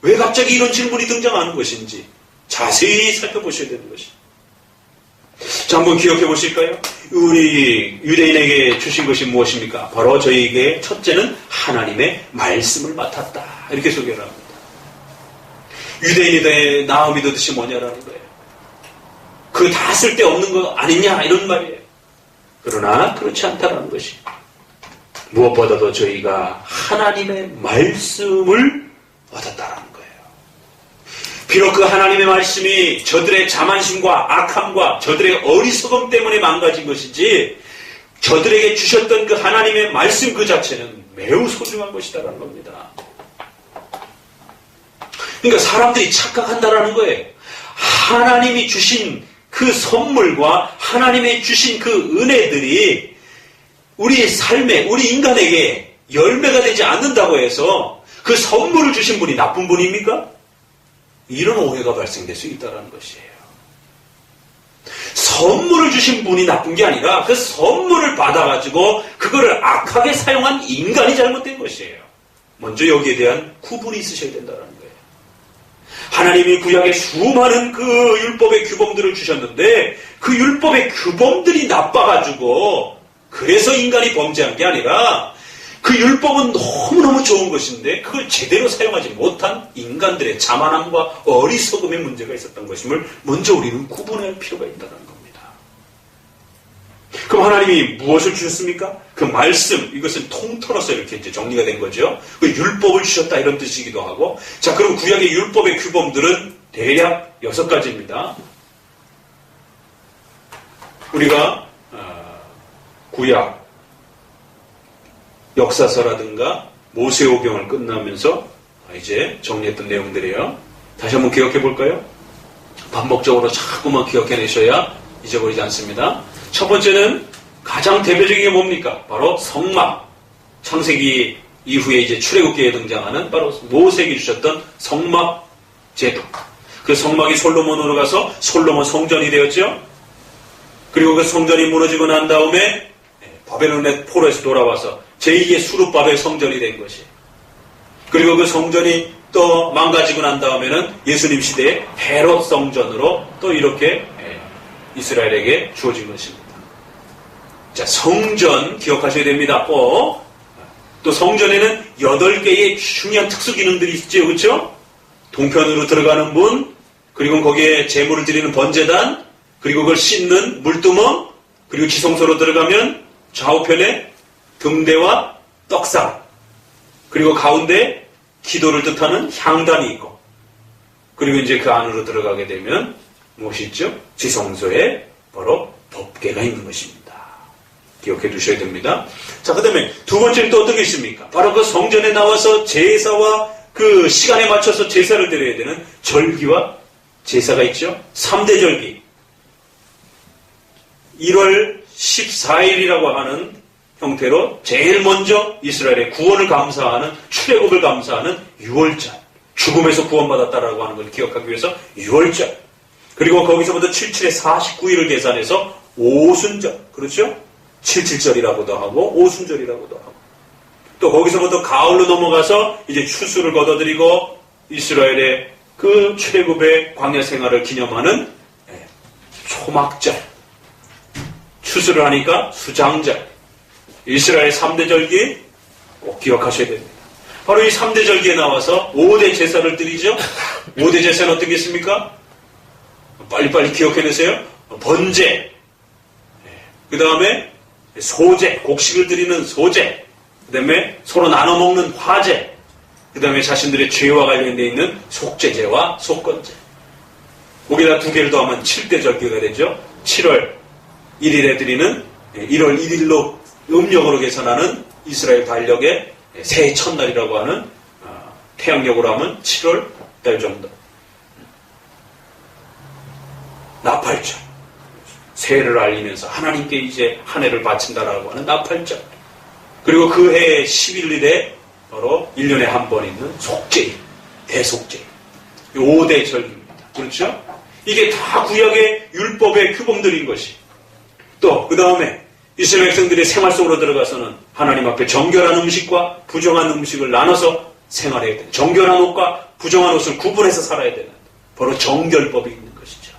왜 갑자기 이런 질문이 등장하는 것인지 자세히 살펴보셔야 되는 것입니다. 자, 한번 기억해 보실까요? 우리 유대인에게 주신 것이 무엇입니까? 바로 저희에게 첫째는 하나님의 말씀을 맡았다. 이렇게 소개를 합니다. 유대인의 나음이 도대체 뭐냐라는 거예요. 그거 다 쓸데없는 거 아니냐 이런 말이에요. 그러나 그렇지 않다라는 것이 무엇보다도 저희가 하나님의 말씀을 얻었다라는 거예요. 비록 그 하나님의 말씀이 저들의 자만심과 악함과 저들의 어리석음 때문에 망가진 것이지 저들에게 주셨던 그 하나님의 말씀 그 자체는 매우 소중한 것이다라는 겁니다. 그러니까 사람들이 착각한다라는 거예요. 하나님이 주신 그 선물과 하나님의 주신 그 은혜들이 우리의 삶에, 우리 인간에게 열매가 되지 않는다고 해서 그 선물을 주신 분이 나쁜 분입니까? 이런 오해가 발생될 수 있다는 것이에요. 선물을 주신 분이 나쁜 게 아니라 그 선물을 받아가지고 그거를 악하게 사용한 인간이 잘못된 것이에요. 먼저 여기에 대한 구분이 있으셔야 된다는 거예요. 하나님이 구약에 수많은 그 율법의 규범들을 주셨는데 그 율법의 규범들이 나빠가지고 그래서 인간이 범죄한 게 아니라 그 율법은 너무너무 좋은 것인데 그걸 제대로 사용하지 못한 인간들의 자만함과 어리석음의 문제가 있었던 것임을 먼저 우리는 구분할 필요가 있다는 겁니다. 그럼 하나님이 무엇을 주셨습니까? 그 말씀, 이것은 통틀어서 이렇게 이제 정리가 된 거죠. 그 율법을 주셨다 이런 뜻이기도 하고. 자, 그럼 구약의 율법의 규범들은 대략 6가지입니다. 우리가 구약 역사서라든가 모세오경을 끝나면서 이제 정리했던 내용들이에요. 다시 한번 기억해 볼까요? 반복적으로 자꾸만 기억해내셔야 잊어버리지 않습니다. 첫 번째는 가장 대표적인 게 뭡니까? 바로 성막. 창세기 이후에 이제 출애굽기에 등장하는 바로 모세에게 주셨던 성막 제도. 그 성막이 솔로몬으로 가서 솔로몬 성전이 되었죠. 그리고 그 성전이 무너지고 난 다음에 바벨론의 포로에서 돌아와서 제2의 수룹바벨 성전이 된 것이. 그리고 그 성전이 또 망가지고 난 다음에는 예수님 시대의 헤롯 성전으로 또 이렇게 이스라엘에게 주어진 것입니다. 자, 성전 기억하셔야 됩니다. 또 성전에는 8개의 중요한 특수 기능들이 있죠. 그렇죠? 동편으로 들어가는 문, 그리고 거기에 제물을 드리는 번제단, 그리고 그걸 씻는 물두멍, 그리고 지성소로 들어가면 좌우편에 등대와 떡상, 그리고 가운데 기도를 뜻하는 향단이 있고, 그리고 이제 그 안으로 들어가게 되면 무엇이 있죠? 지성소에 바로 법궤가 있는 것입니다. 기억해 두셔야 됩니다. 자, 그 다음에 두 번째는 또 어떤 게 있습니까? 바로 그 성전에 나와서 제사와 그 시간에 맞춰서 제사를 드려야 되는 절기와 제사가 있죠. 3대 절기. 1월 14일이라고 하는 형태로 제일 먼저 이스라엘의 구원을 감사하는, 출애굽을 감사하는 6월절, 죽음에서 구원받았다라고 하는 걸 기억하기 위해서 6월절, 그리고 거기서부터 77에 49일을 계산해서 오순절, 그렇죠? 77절이라고도 하고 오순절이라고도 하고, 또 거기서부터 가을로 넘어가서 이제 추수를 거둬들이고 이스라엘의 그 출애굽의 광야 생활을 기념하는 초막절, 추수를 하니까 수장절, 이스라엘 3대 절기 꼭 기억하셔야 됩니다. 바로 이 3대 절기에 나와서 5대 제사를 드리죠. 5대 제사는 어떤 게 있습니까? 빨리빨리 기억해내세요. 번제, 그 다음에 소제, 곡식을 드리는 소제, 그 다음에 서로 나눠 먹는 화제, 그 다음에 자신들의 죄와 관련되어 있는 속죄제와 속건제. 거기다 2개를 더하면 7대 절기가 되죠. 7월 1일에 드리는 1월 1일로 음력으로 계산하는 이스라엘 달력의 새해 첫날이라고 하는 태양력으로 하면 7월 달 정도. 나팔절. 새해를 알리면서 하나님께 이제 한 해를 바친다라고 하는 나팔절. 그리고 그 해의 11일에 바로 1년에 한 번 있는 속죄일, 대속죄일. 5대 절기입니다. 그렇죠? 이게 다 구약의 율법의 규범들인 것이. 또 그 다음에 이스라엘 백성들의 생활 속으로 들어가서는 하나님 앞에 정결한 음식과 부정한 음식을 나눠서 생활해야 되는, 정결한 옷과 부정한 옷을 구분해서 살아야 되는 바로 정결법이 있는 것이죠.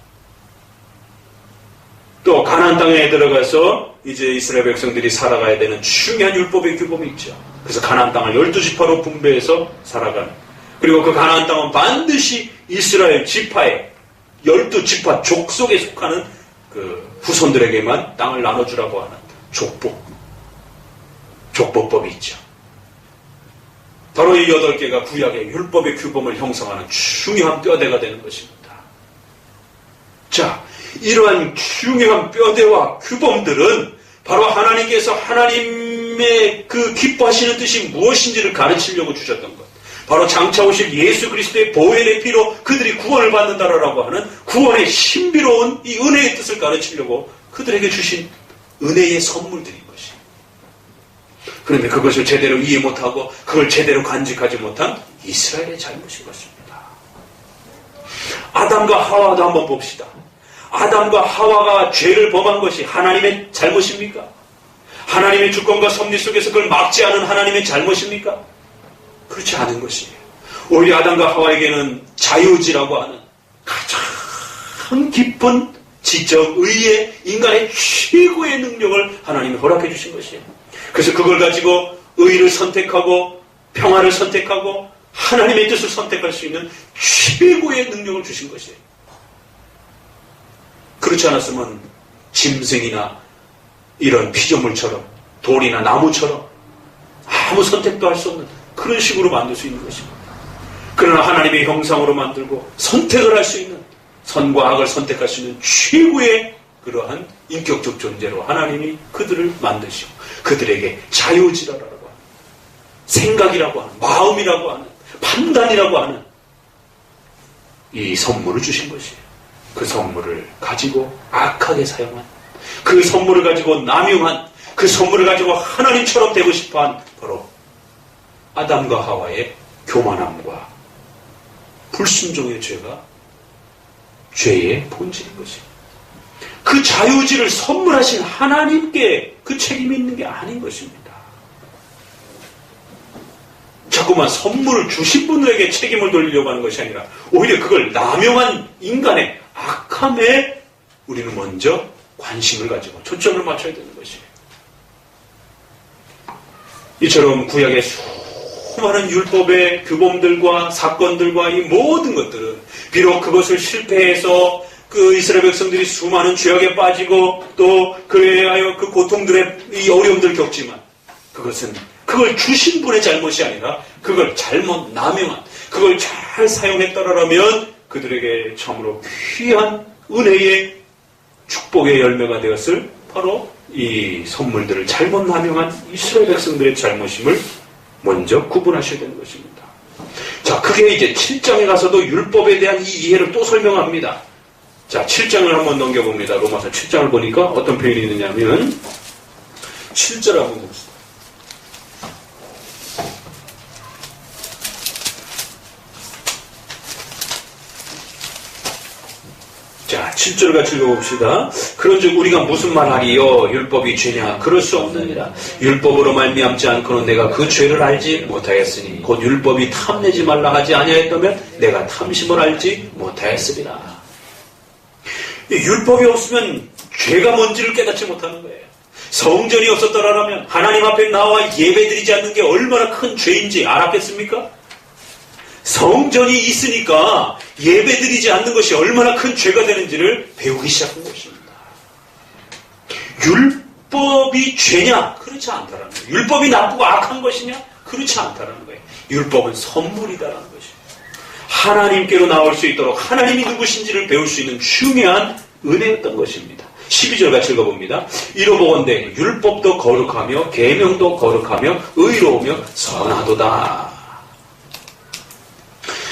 또 가나안 땅에 들어가서 이제 이스라엘 백성들이 살아가야 되는 중요한 율법의 규범이 있죠. 그래서 가나안 땅을 12지파로 분배해서 살아가는, 그리고 그 가나안 땅은 반드시 이스라엘 지파의 12지파 족속에 속하는 그 후손들에게만 땅을 나눠주라고 하는 족보법이 있죠. 바로 이 8개가 구약의 율법의 규범을 형성하는 중요한 뼈대가 되는 것입니다. 자, 이러한 중요한 뼈대와 규범들은 바로 하나님께서 하나님의 그 기뻐하시는 뜻이 무엇인지를 가르치려고 주셨던 것. 바로 장차 오실 예수 그리스도의 보혈의 피로 그들이 구원을 받는다라고 하는 구원의 신비로운 이 은혜의 뜻을 가르치려고 그들에게 주신 은혜의 선물들인 것이. 그런데 그것을 제대로 이해 못하고 그걸 제대로 간직하지 못한 이스라엘의 잘못인 것입니다. 아담과 하와도 한번 봅시다. 아담과 하와가 죄를 범한 것이 하나님의 잘못입니까? 하나님의 주권과 섭리 속에서 그걸 막지 않은 하나님의 잘못입니까? 그렇지 않은 것이에요. 오히려 아담과 하와에게는 자유지라고 하는 가장 깊은 지적, 의의, 인간의 최고의 능력을 하나님이 허락해 주신 것이에요. 그래서 그걸 가지고 의를 선택하고 평화를 선택하고 하나님의 뜻을 선택할 수 있는 최고의 능력을 주신 것이에요. 그렇지 않았으면 짐승이나 이런 피조물처럼 돌이나 나무처럼 아무 선택도 할 수 없는 그런 식으로 만들 수 있는 것입니다. 그러나 하나님의 형상으로 만들고 선택을 할 수 있는, 선과 악을 선택할 수 있는 최고의 그러한 인격적 존재로 하나님이 그들을 만드시고 그들에게 자유지라라고 하는, 생각이라고 하는, 마음이라고 하는, 판단이라고 하는 이 선물을 주신 것이에요. 그 선물을 가지고 악하게 사용한, 그 선물을 가지고 남용한, 그 선물을 가지고 하나님처럼 되고 싶어한 바로 아담과 하와의 교만함과 불순종의 죄가 죄의 본질인 것입니다. 그 자유지를 선물하신 하나님께 그 책임이 있는 게 아닌 것입니다. 자꾸만 선물을 주신 분들에게 책임을 돌리려고 하는 것이 아니라 오히려 그걸 남용한 인간의 악함에 우리는 먼저 관심을 가지고 초점을 맞춰야 되는 것이에요. 이처럼 구약의 수많은 율법의 규범들과 사건들과 이 모든 것들은 비록 그것을 실패해서 그 이스라엘 백성들이 수많은 죄악에 빠지고 또 그에 하여 그 고통들의 이 어려움들을 겪지만 그것은 그걸 주신 분의 잘못이 아니라 그걸 잘못 남용한, 그걸 잘 사용했더라면 그들에게 참으로 귀한 은혜의 축복의 열매가 되었을 바로 이 선물들을 잘못 남용한 이스라엘 백성들의 잘못임을 먼저 구분하셔야 되는 것입니다. 자, 그게 이제 7장에 가서도 율법에 대한 이 이해를 또 설명합니다. 자, 7장을 한번 넘겨봅니다. 로마서 7장을 보니까 어떤 표현이 있느냐면 7절 한번 봅시다. 자, 7절 같이 읽어봅시다. 그런즉 우리가 무슨 말하리요? 율법이 죄냐? 그럴 수 없느니라. 율법으로 말미암지 않고는 내가 그 죄를 알지 못하였으니 곧 율법이 탐내지 말라 하지 아니하였다면 내가 탐심을 알지 못하였으리라. 율법이 없으면 죄가 뭔지를 깨닫지 못하는 거예요. 성전이 없었더라면 하나님 앞에 나와 예배드리지 않는 게 얼마나 큰 죄인지 알았겠습니까? 성전이 있으니까 예배드리지 않는 것이 얼마나 큰 죄가 되는지를 배우기 시작한 것입니다. 율법이 죄냐? 그렇지 않다라는 거예요. 율법이 나쁘고 악한 것이냐? 그렇지 않다라는 거예요. 율법은 선물이다라는 것입니다. 하나님께로 나올 수 있도록 하나님이 누구신지를 배울 수 있는 중요한 은혜였던 것입니다. 12절 같이 읽어봅니다. 이로보건대 율법도 거룩하며 계명도 거룩하며 의로우며 선하도다.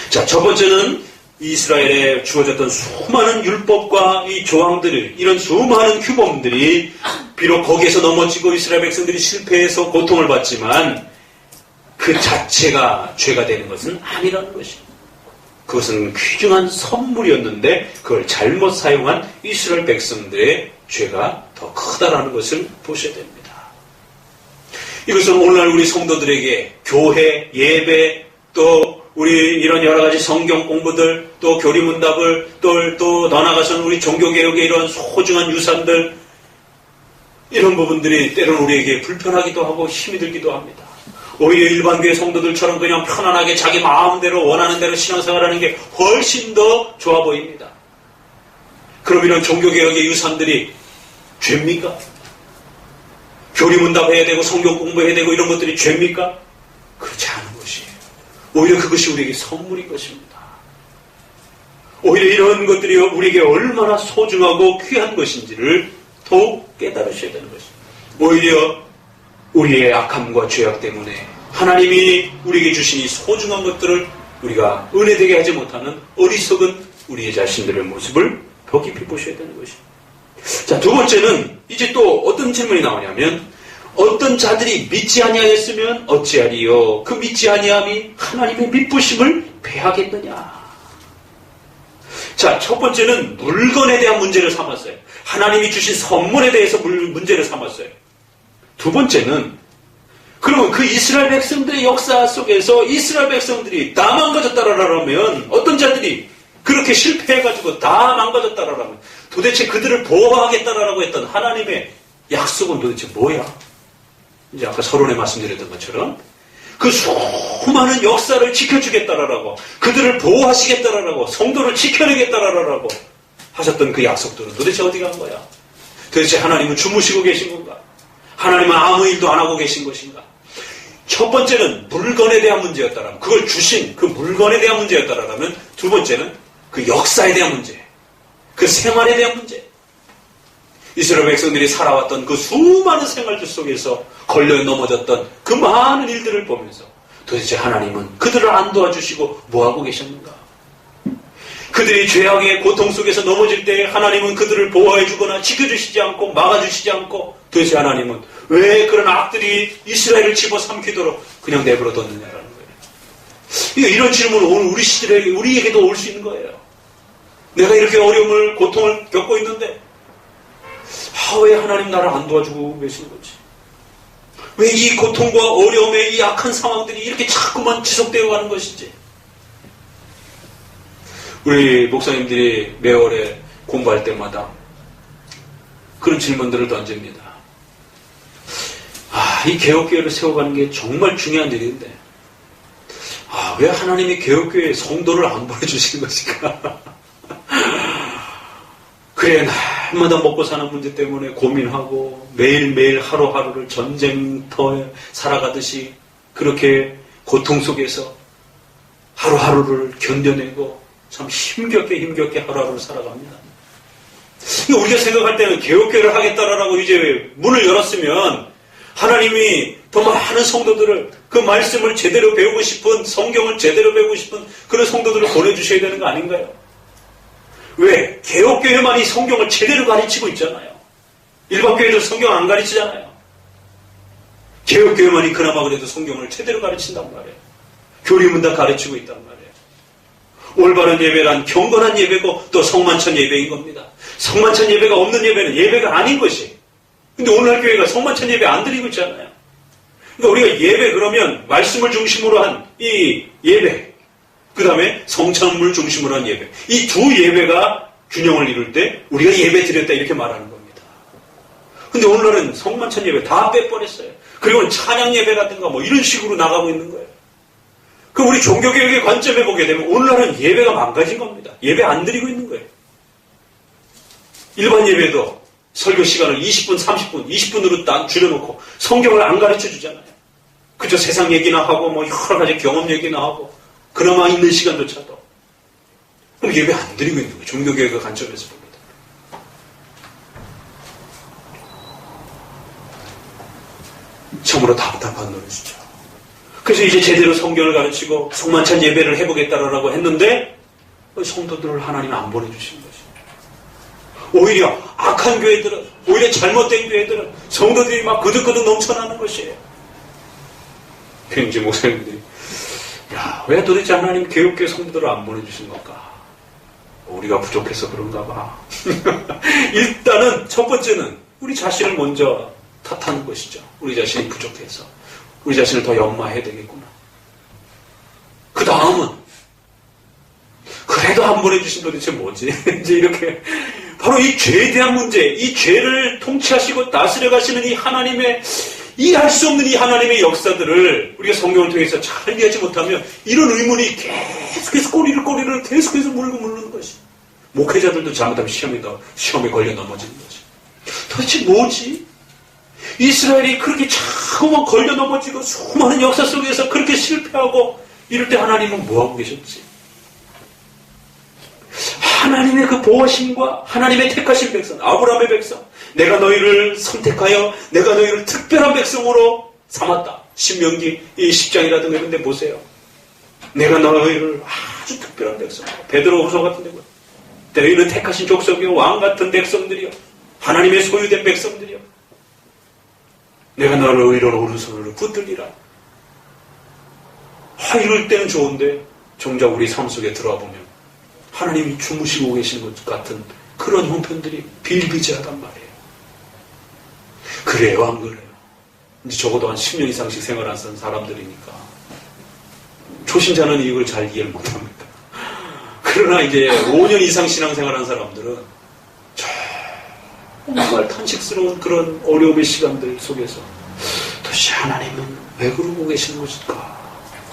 자, 첫 번째는 이스라엘에 주어졌던 수많은 율법과 이 조항들을, 이런 수많은 규범들이 비록 거기에서 넘어지고 이스라엘 백성들이 실패해서 고통을 받지만 그 자체가 죄가 되는 것은 아니라는 것입니다. 그것은 귀중한 선물이었는데 그걸 잘못 사용한 이스라엘 백성들의 죄가 더 크다라는 것을 보셔야 됩니다. 이것은 오늘날 우리 성도들에게 교회, 예배, 또 우리 이런 여러 가지 성경 공부들, 또 교리문답을, 또 더 나아가서는 우리 종교개혁의 이런 소중한 유산들, 이런 부분들이 때로는 우리에게 불편하기도 하고 힘이 들기도 합니다. 오히려 일반 교회 성도들처럼 그냥 편안하게 자기 마음대로 원하는 대로 신앙생활하는 게 훨씬 더 좋아 보입니다. 그럼 이런 종교개혁의 유산들이 죄입니까? 교리문답해야 되고 성경 공부해야 되고 이런 것들이 죄입니까? 그렇지 않은 것이에요. 오히려 그것이 우리에게 선물인 것입니다. 오히려 이런 것들이 우리에게 얼마나 소중하고 귀한 것인지를 더욱 깨달으셔야 되는 것입니다. 오히려 우리의 악함과 죄악 때문에 하나님이 우리에게 주신 이 소중한 것들을 우리가 은혜되게 하지 못하는 어리석은 우리의 자신들의 모습을 더 깊이 보셔야 되는 것입니다. 자, 두 번째는 이제 또 어떤 질문이 나오냐면 어떤 자들이 믿지 아니하였으면 어찌하리요? 그 믿지 아니함이 하나님의 미쁘심을 배하겠느냐? 자, 첫 번째는 물건에 대한 문제를 삼았어요. 하나님이 주신 선물에 대해서 문제를 삼았어요. 두 번째는 그러면 그 이스라엘 백성들의 역사 속에서 이스라엘 백성들이 다 망가졌다라면 어떤 자들이 그렇게 실패해가지고 다 망가졌다라면 도대체 그들을 보호하겠다라고 했던 하나님의 약속은 도대체 뭐야? 이제 아까 서론에 말씀드렸던 것처럼 그 수많은 역사를 지켜주겠다라고 그들을 보호하시겠다라고 성도를 지켜내겠다라고 하셨던 그 약속들은 도대체 어디 간 거야? 도대체 하나님은 주무시고 계신 건가? 하나님은 아무 일도 안 하고 계신 것인가? 첫 번째는 물건에 대한 문제였다라면 그걸 주신 그 물건에 대한 문제였다라면 두 번째는 그 역사에 대한 문제, 그 생활에 대한 문제. 이스라엘 백성들이 살아왔던 그 수많은 생활들 속에서 걸려 넘어졌던 그 많은 일들을 보면서 도대체 하나님은 그들을 안 도와주시고 뭐하고 계셨는가? 그들이 죄악의 고통 속에서 넘어질 때 하나님은 그들을 보호해주거나 지켜주시지 않고 막아주시지 않고 도대체 하나님은 왜 그런 악들이 이스라엘을 집어삼키도록 그냥 내버려뒀느냐라는 거예요. 이런 질문은 오늘 우리 시대에 우리에게도 올 수 있는 거예요. 내가 이렇게 어려움을 고통을 겪고 있는데 왜 하나님 나를 안 도와주고 계신 거지? 왜 이 고통과 어려움의 이 악한 상황들이 이렇게 자꾸만 지속되어 가는 것인지. 우리 목사님들이 매월에 공부할 때마다 그런 질문들을 던집니다. 이 개혁교회를 세워가는 게 정말 중요한 일인데 왜 하나님이 개혁교회에 성도를 안 보내주시는 것일까? 그래, 날마다 먹고 사는 문제 때문에 고민하고 매일매일 하루하루를 전쟁터에 살아가듯이 그렇게 고통 속에서 하루하루를 견뎌내고 참 힘겹게 하루하루를 살아갑니다. 우리가 생각할 때는 개혁교회를 하겠다라고 이제 문을 열었으면 하나님이 더 많은 성도들을 그 말씀을 제대로 배우고 싶은 성경을 제대로 배우고 싶은 그런 성도들을 보내주셔야 되는 거 아닌가요? 왜? 개혁교회만이 성경을 제대로 가르치고 있잖아요. 일반 교회들 성경 안 가르치잖아요. 개혁교회만이 그나마 그래도 성경을 제대로 가르친단 말이에요. 교리문답 가르치고 있단 말이에요. 올바른 예배란 경건한 예배고 또 성만찬 예배인 겁니다. 성만찬 예배가 없는 예배는 예배가 아닌 것이. 근데 오늘날 교회가 성만찬 예배 안 드리고 있잖아요. 그러니까 우리가 예배 그러면 말씀을 중심으로 한 이 예배, 그 다음에 성찬물 중심으로 한 예배, 이 두 예배가 균형을 이룰 때 우리가 예배 드렸다 이렇게 말하는 겁니다. 근데 오늘날은 성만찬 예배 다 빼버렸어요. 그리고 찬양 예배 같은 거 뭐 이런 식으로 나가고 있는 거예요. 그럼 우리 종교개혁의 관점에 보게 되면 오늘날은 예배가 망가진 겁니다. 예배 안 드리고 있는 거예요. 일반 예배도 설교 시간을 20분, 30분, 20분으로 딱 줄여놓고 성경을 안 가르쳐 주잖아요. 그저 세상 얘기나 하고 뭐 여러 가지 경험 얘기나 하고 그나마 있는 시간조차도. 그럼 예배 안 드리고 있는 거예요. 종교개혁의 관점에서 봅니다. 참으로 답답한 노릇이죠. 그래서 이제 제대로 성경을 가르치고 성만찬 예배를 해보겠다라고 했는데 성도들을 하나님은 안 보내주신 것이죠. 오히려 악한 교회들은, 오히려 잘못된 교회들은 성도들이 막 그득그득 넘쳐나는 것이에요. 굉장히 목사님들이 왜 도대체 하나님 교육교회 성도들을 안 보내주신 걸까? 우리가 부족해서 그런가 봐. 일단은 첫 번째는 우리 자신을 먼저 탓하는 것이죠. 우리 자신이 부족해서 우리 자신을 더 연마해야 되겠구나. 그 다음은 그래도 안 보내주신 도대체 뭐지? 이제 이렇게 바로 이 죄에 대한 문제, 이 죄를 통치하시고 다스려 가시는 이 하나님의 이해할 수 없는 이 하나님의 역사들을 우리가 성경을 통해서 잘 이해하지 못하면 이런 의문이 계속해서 꼬리를 계속해서 물고 물는 것이. 목회자들도 잘못하면 시험에 걸려 넘어지는 것이. 도대체 뭐지? 이스라엘이 그렇게 자꾸만 걸려 넘어지고 수많은 역사 속에서 그렇게 실패하고 이럴 때 하나님은 뭐하고 계셨지? 하나님의 그 보호심과 하나님의 택하신 백성, 아브라함의 백성, 내가 너희를 선택하여 내가 너희를 특별한 백성으로 삼았다. 신명기 이 10장이라든가 이런 데 보세요. 내가 너희를 아주 특별한 백성, 베드로후서 같은 데 보세요. 너희는 택하신 족속이요 왕 같은 백성들이요 하나님의 소유된 백성들이요 내가 너를 의로운 오른손으로 붙들리라. 이럴 때는 좋은데 정작 우리 삶 속에 들어와 보면 하나님이 주무시고 계시는 것 같은 그런 형편들이 비일비재하단 말이에요. 그래요, 안 그래요? 이제 적어도 한 10년 이상씩 생활 안 쓴 사람들이니까 초신자는 이걸 잘 이해를 못합니다. 그러나 이제 5년 이상 신앙생활한 사람들은 정말 탄식스러운 그런 어려움의 시간들 속에서 도대체 하나님은 왜 그러고 계시는 것일까?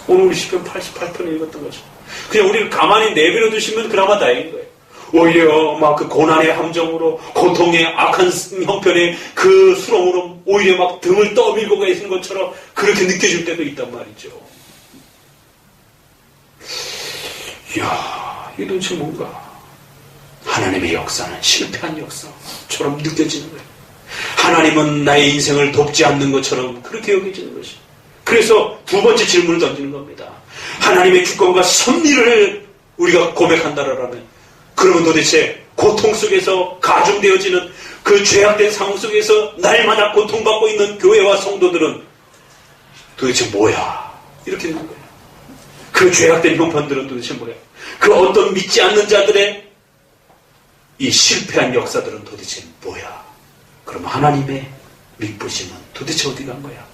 오늘 우리 시편 88편을 읽었던 거죠. 그냥 우리를 가만히 내버려 두시면 그나마 다행인 거예요. 오히려 막 그 고난의 함정으로 고통의 악한 형편의 그 수렁으로 오히려 막 등을 떠밀고 계시는 것처럼 그렇게 느껴질 때도 있단 말이죠. 이야, 이게 도대체 뭔가? 하나님의 역사는 실패한 역사처럼 느껴지는 거예요. 하나님은 나의 인생을 돕지 않는 것처럼 그렇게 여겨지는 것이죠. 그래서 두 번째 질문을 던지는 겁니다. 하나님의 주권과 섭리를 우리가 고백한다라면 그러면 도대체 고통 속에서 가중되어지는 그 죄악된 상황 속에서 날마다 고통받고 있는 교회와 성도들은 도대체 뭐야? 이렇게 되는 거예요. 그 죄악된 형편들은 도대체 뭐야? 그 어떤 믿지 않는 자들의 이 실패한 역사들은 도대체 뭐야? 그럼 하나님의 믿부심은 도대체 어디 간 거야?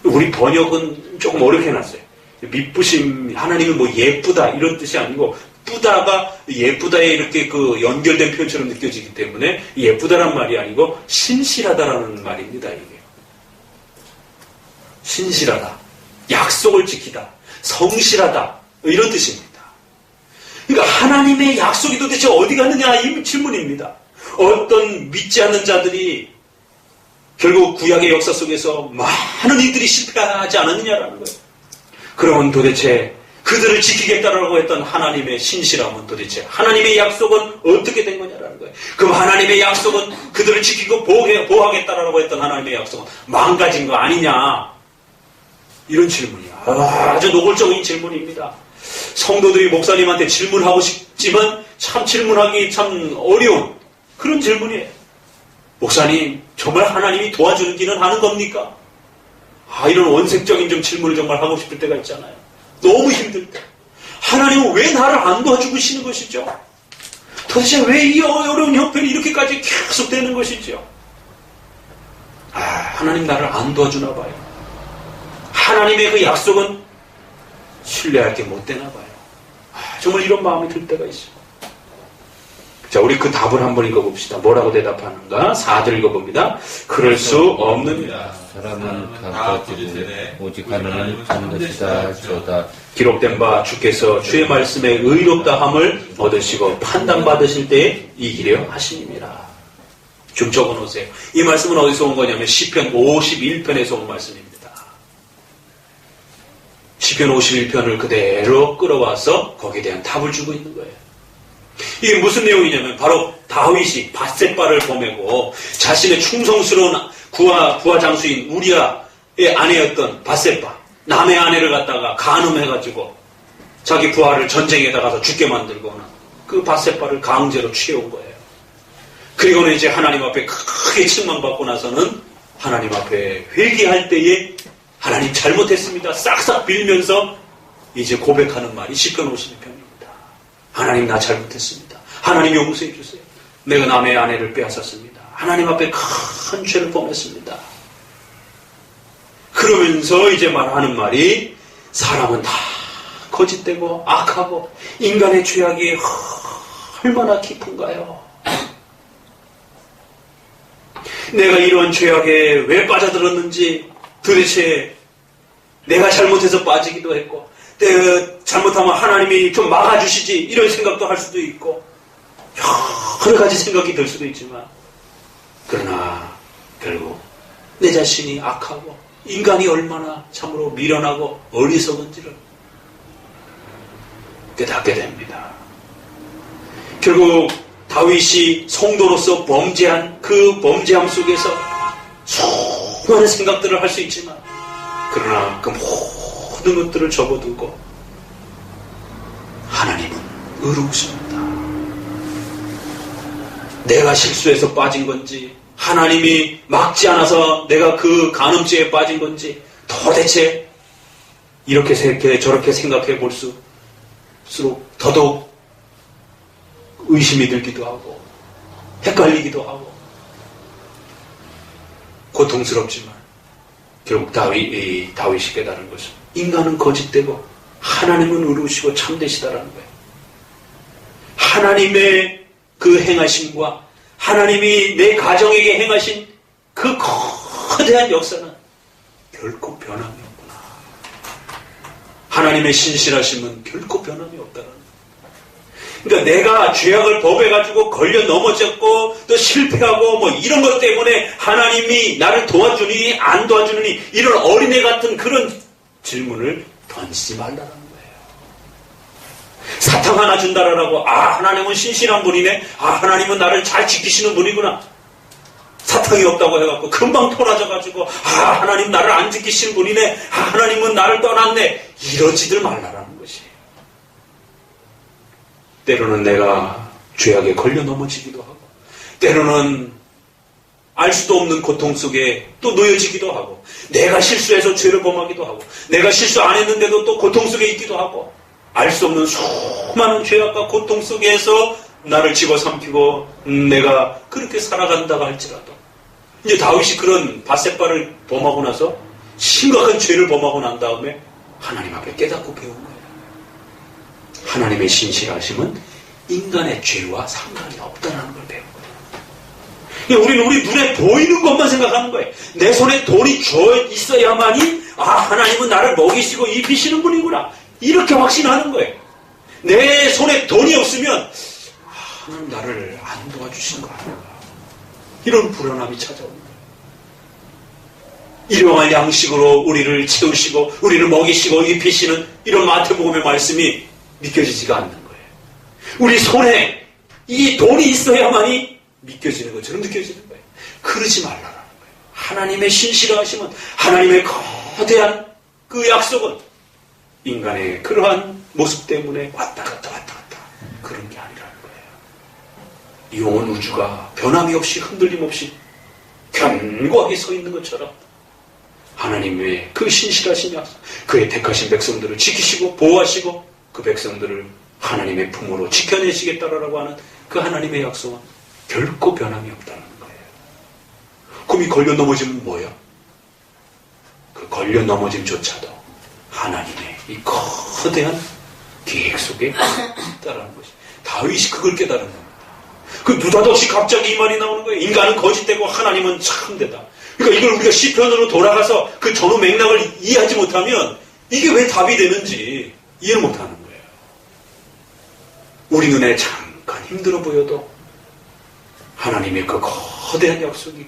우리 번역은 조금 어렵게 해놨어요. 믿부심, 하나님은 뭐 예쁘다 이런 뜻이 아니고 뿌다가 예쁘다에 이렇게 그 연결된 표현처럼 느껴지기 때문에 예쁘다란 말이 아니고 신실하다라는 말입니다. 이게 신실하다, 약속을 지키다, 성실하다 이런 뜻입니다. 그러니까 하나님의 약속이 도대체 어디 갔느냐 이 질문입니다. 어떤 믿지 않는 자들이 결국 구약의 역사 속에서 많은 이들이 실패하지 않았느냐라는 거예요. 그러면 도대체 그들을 지키겠다라고 했던 하나님의 신실함은 도대체 하나님의 약속은 어떻게 된 거냐라는 거예요. 그럼 하나님의 약속은 그들을 지키고 보호하겠다라고 했던 하나님의 약속은 망가진 거 아니냐? 이런 질문이야. 아주 노골적인 질문입니다. 성도들이 목사님한테 질문하고 싶지만 참 질문하기 참 어려운 그런 질문이에요. 목사님, 정말 하나님이 도와주기는 하는 겁니까? 이런 원색적인 좀 질문을 정말 하고 싶을 때가 있잖아요. 너무 힘들 때. 하나님은 왜 나를 안 도와주고 계시는 것이죠? 도대체 왜 이 어려운 형편이 이렇게까지 계속 되는 것이죠? 하나님 나를 안 도와주나 봐요. 하나님의 그 약속은 신뢰할 게 못 되나 봐요. 정말 이런 마음이 들 때가 있어요. 자, 우리 그 답을 한번 읽어봅시다. 뭐라고 대답하는가? 4절 읽어봅니다. 그럴 수 없는 사람은 다 거짓되되 오직 하나님은 참되시다 할지어다. 기록된 바 주께서 주의 말씀에 의롭다함을 얻으시고 판단받으실 때에 이기려 하시니라. 좀 적어놓으세요. 이 말씀은 어디서 온 거냐면 시편 51편에서 온 말씀입니다. 시편 51편을 그대로 끌어와서 거기에 대한 답을 주고 있는 거예요. 이게 무슨 내용이냐면 바로 다윗이 밧셋바를 보내고 자신의 충성스러운 부하 장수인 우리야 아내였던 밧세바, 남의 아내를 갖다가 간음해가지고 자기 부하를 전쟁에 나가서 죽게 만들거나 그 밧세바를 강제로 취해온 거예요. 그리고는 이제 하나님 앞에 크게 책망받고 나서는 하나님 앞에 회개할 때에 하나님 잘못했습니다. 싹싹 빌면서 이제 고백하는 말이 시편 52편입니다. 하나님 나 잘못했습니다. 하나님 용서해 주세요. 내가 남의 아내를 빼앗았습니다. 하나님 앞에 큰 죄를 범했습니다. 그러면서 이제 말하는 말이 사람은 다 거짓되고 악하고 인간의 죄악이 얼마나 깊은가요? 내가 이런 죄악에 왜 빠져들었는지 도대체 내가 잘못해서 빠지기도 했고 내가 잘못하면 하나님이 좀 막아주시지 이런 생각도 할 수도 있고 여러 가지 생각이 들 수도 있지만 그러나 결국 내 자신이 악하고 인간이 얼마나 참으로 미련하고 어리석은지를 깨닫게 됩니다. 결국 다윗이 성도로서 범죄한 그 범죄함 속에서 수많은 생각들을 할 수 있지만 그러나 그 모든 것들을 접어두고 하나님은 의로우십니다. 내가 실수해서 빠진 건지 하나님이 막지 않아서 내가 그 간음죄에 빠진 건지 도대체 이렇게 저렇게 생각해 볼수록 더더욱 의심이 들기도 하고 헷갈리기도 하고 고통스럽지만 결국 다윗이 깨달은 것은 인간은 거짓되고 하나님은 의로우시고 참되시다라는 거예요. 하나님의 그 행하심과 하나님이 내 가정에게 행하신 그 거대한 역사는 결코 변함이 없구나. 하나님의 신실하심은 결코 변함이 없다는 거예요. 그러니까 내가 죄악을 범해가지고 걸려 넘어졌고 또 실패하고 뭐 이런 것 때문에 하나님이 나를 도와주니 안 도와주니 이런 어린애 같은 그런 질문을 던지지 말라는 거예요. 사탕 하나 준다라고 하나님은 신실한 분이네. 하나님은 나를 잘 지키시는 분이구나. 사탕이 없다고 해갖고 금방 토라져가지고 하나님 나를 안 지키시는 분이네. 하나님은 나를 떠났네. 이러지들 말라라는 것이. 때로는 내가 죄악에 걸려 넘어지기도 하고 때로는 알 수도 없는 고통 속에 또 놓여지기도 하고 내가 실수해서 죄를 범하기도 하고 내가 실수 안 했는데도 또 고통 속에 있기도 하고 알 수 없는 수많은 죄악과 고통 속에서 나를 집어삼키고 내가 그렇게 살아간다고 할지라도 이제 다윗이 그런 밧세바를 범하고 나서 심각한 죄를 범하고 난 다음에 하나님 앞에 깨닫고 배운 거예요. 하나님의 신실하심은 인간의 죄와 상관이 없다는 걸 배운 거예요. 우리는 우리 눈에 보이는 것만 생각하는 거예요. 내 손에 돈이 쥐어 있어야만이 하나님은 나를 먹이시고 입히시는 분이구나. 이렇게 확신하는 거예요. 내 손에 돈이 없으면 하나님 나를 안 도와주시는 거 아닌가. 이런 불안함이 찾아오는 거예요. 일용할 양식으로 우리를 채우시고 우리를 먹이시고 입히시는 이런 마태복음의 말씀이 믿겨지지가 않는 거예요. 우리 손에 이 돈이 있어야만이 믿겨지는 것처럼 느껴지는 거예요. 그러지 말라는 거예요. 하나님의 신실하심은 하나님의 거대한 그 약속은 인간의 그러한 모습 때문에 왔다 갔다 그런 게 아니라는 거예요. 이 온 우주가 변함이 없이 흔들림 없이 견고하게 서 있는 것처럼 하나님의 그 신실하신 약속, 그의 택하신 백성들을 지키시고 보호하시고 그 백성들을 하나님의 품으로 지켜내시겠다라고 하는 그 하나님의 약속은 결코 변함이 없다는 거예요. 그럼 이 걸려 넘어지면 뭐예요? 그 걸려 넘어짐조차도 하나님의 이 거대한 계획 속에 있다라는 것이. 다윗이 그걸 깨달은 겁니다. 그 느닷없이 갑자기 이 말이 나오는 거예요. 인간은 거짓되고 하나님은 참되다. 그러니까 이걸 우리가 시편으로 돌아가서 그 전후 맥락을 이해하지 못하면 이게 왜 답이 되는지 이해를 못하는 거예요. 우리 눈에 잠깐 힘들어 보여도 하나님의 그 거대한 약속이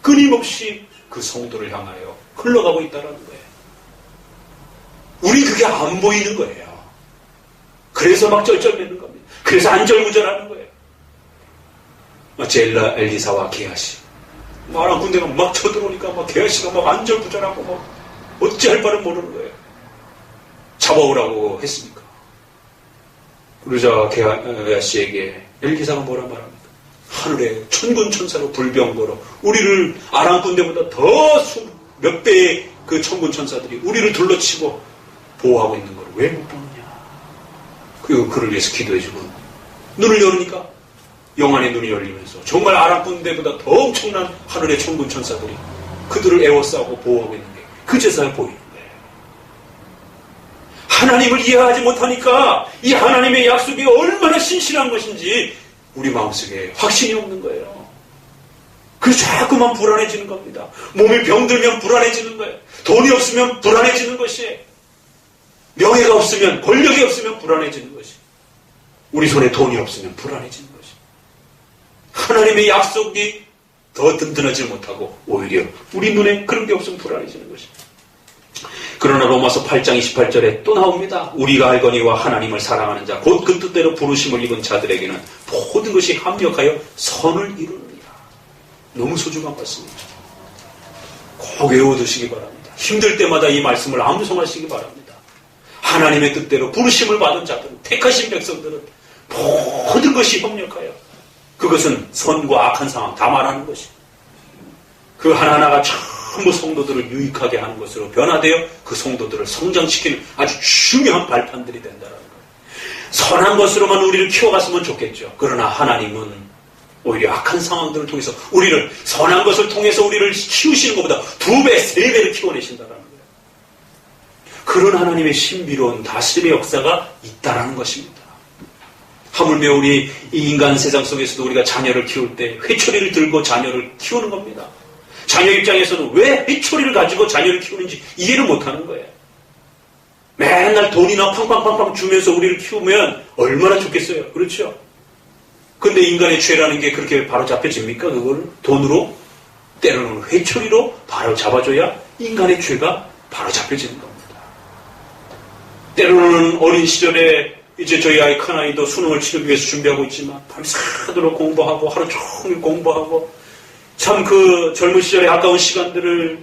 끊임없이 그 성도를 향하여 흘러가고 있다는 거예요. 우리 그게 안 보이는 거예요. 그래서 막 쩔쩔매는 겁니다. 그래서 안절부절하는 거예요. 마치 엘리사와 게하시. 말한 군대가 막 쳐들어오니까 막 게하시가 막 안절부절하고 막 어찌할 바를 모르는 거예요. 잡아오라고 했습니까? 그러자 게하시에게 엘리사가 뭐라 말합니까? 하늘에 천군 천사로 불병거로 우리를 아람 군대보다 더 몇 배의 그 천군 천사들이 우리를 둘러치고 보호하고 있는 걸 왜 못 보느냐? 그리고 그를 위해서 기도해주고 눈을 열으니까 영안의 눈이 열리면서 정말 아람 군대보다 더 엄청난 하늘의 천군 천사들이 그들을 에워싸고 보호하고 있는 게 그제서야 보이는 거예요. 하나님을 이해하지 못하니까 이 하나님의 약속이 얼마나 신실한 것인지 우리 마음속에 확신이 없는 거예요. 그래서 자꾸만 불안해지는 겁니다. 몸이 병들면 불안해지는 거예요. 돈이 없으면 불안해지는 것이에요. 명예가 없으면, 권력이 없으면 불안해지는 것이. 우리 손에 돈이 없으면 불안해지는 것이. 하나님의 약속이 더 든든하지 못하고 오히려 우리 눈에 그런 게 없으면 불안해지는 것이. 그러나 로마서 8장 28절에 또 나옵니다. 우리가 알거니와 하나님을 사랑하는 자 곧 그 뜻대로 부르심을 입은 자들에게는 모든 것이 합력하여 선을 이루느니라. 너무 소중한 말씀이죠. 꼭 외워두시기 바랍니다. 힘들 때마다 이 말씀을 암송하시기 바랍니다. 하나님의 뜻대로 부르심을 받은 자들은, 택하신 백성들은 모든 것이 협력하여, 그것은 선과 악한 상황 다 말하는 것이, 그 하나하나가 전부 성도들을 유익하게 하는 것으로 변화되어 그 성도들을 성장시키는 아주 중요한 발판들이 된다는 거예요. 선한 것으로만 우리를 키워갔으면 좋겠죠. 그러나 하나님은 오히려 악한 상황들을 통해서 우리를, 선한 것을 통해서 우리를 키우시는 것보다 2배, 3배를 키워내신다는 거예요. 그런 하나님의 신비로운 다스림의 역사가 있다라는 것입니다. 하물며 우리 이 인간 세상 속에서도 우리가 자녀를 키울 때 회초리를 들고 자녀를 키우는 겁니다. 자녀 입장에서는 왜 회초리를 가지고 자녀를 키우는지 이해를 못하는 거예요. 맨날 돈이나 팡팡팡팡 주면서 우리를 키우면 얼마나 좋겠어요. 그렇죠? 근데 인간의 죄라는 게 그렇게 바로 잡혀집니까? 그걸 돈으로, 때로는 회초리로 바로 잡아줘야 인간의 죄가 바로 잡혀지는 겁니다. 때로는 어린 시절에 이제 저희 아이, 큰아이도 수능을 치르기 위해서 준비하고 있지만 밤새도록 공부하고 하루 종일 공부하고 참 그 젊은 시절의 아까운 시간들을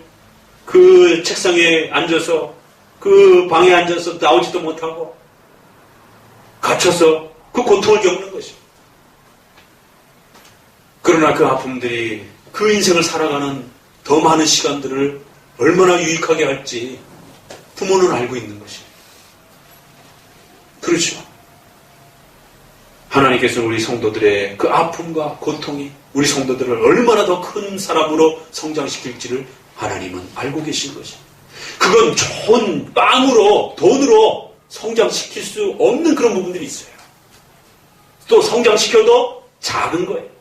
그 책상에 앉아서 그 방에 앉아서 나오지도 못하고 갇혀서 그 고통을 겪는 것입니다. 그러나 그 아픔들이 그 인생을 살아가는 더 많은 시간들을 얼마나 유익하게 할지 부모는 알고 있는 것입니다. 그렇죠. 하나님께서는 우리 성도들의 그 아픔과 고통이 우리 성도들을 얼마나 더 큰 사람으로 성장시킬지를 하나님은 알고 계신 것입니다. 그건 좋은 빵으로, 돈으로 성장시킬 수 없는 그런 부분들이 있어요. 또 성장시켜도 작은 거예요.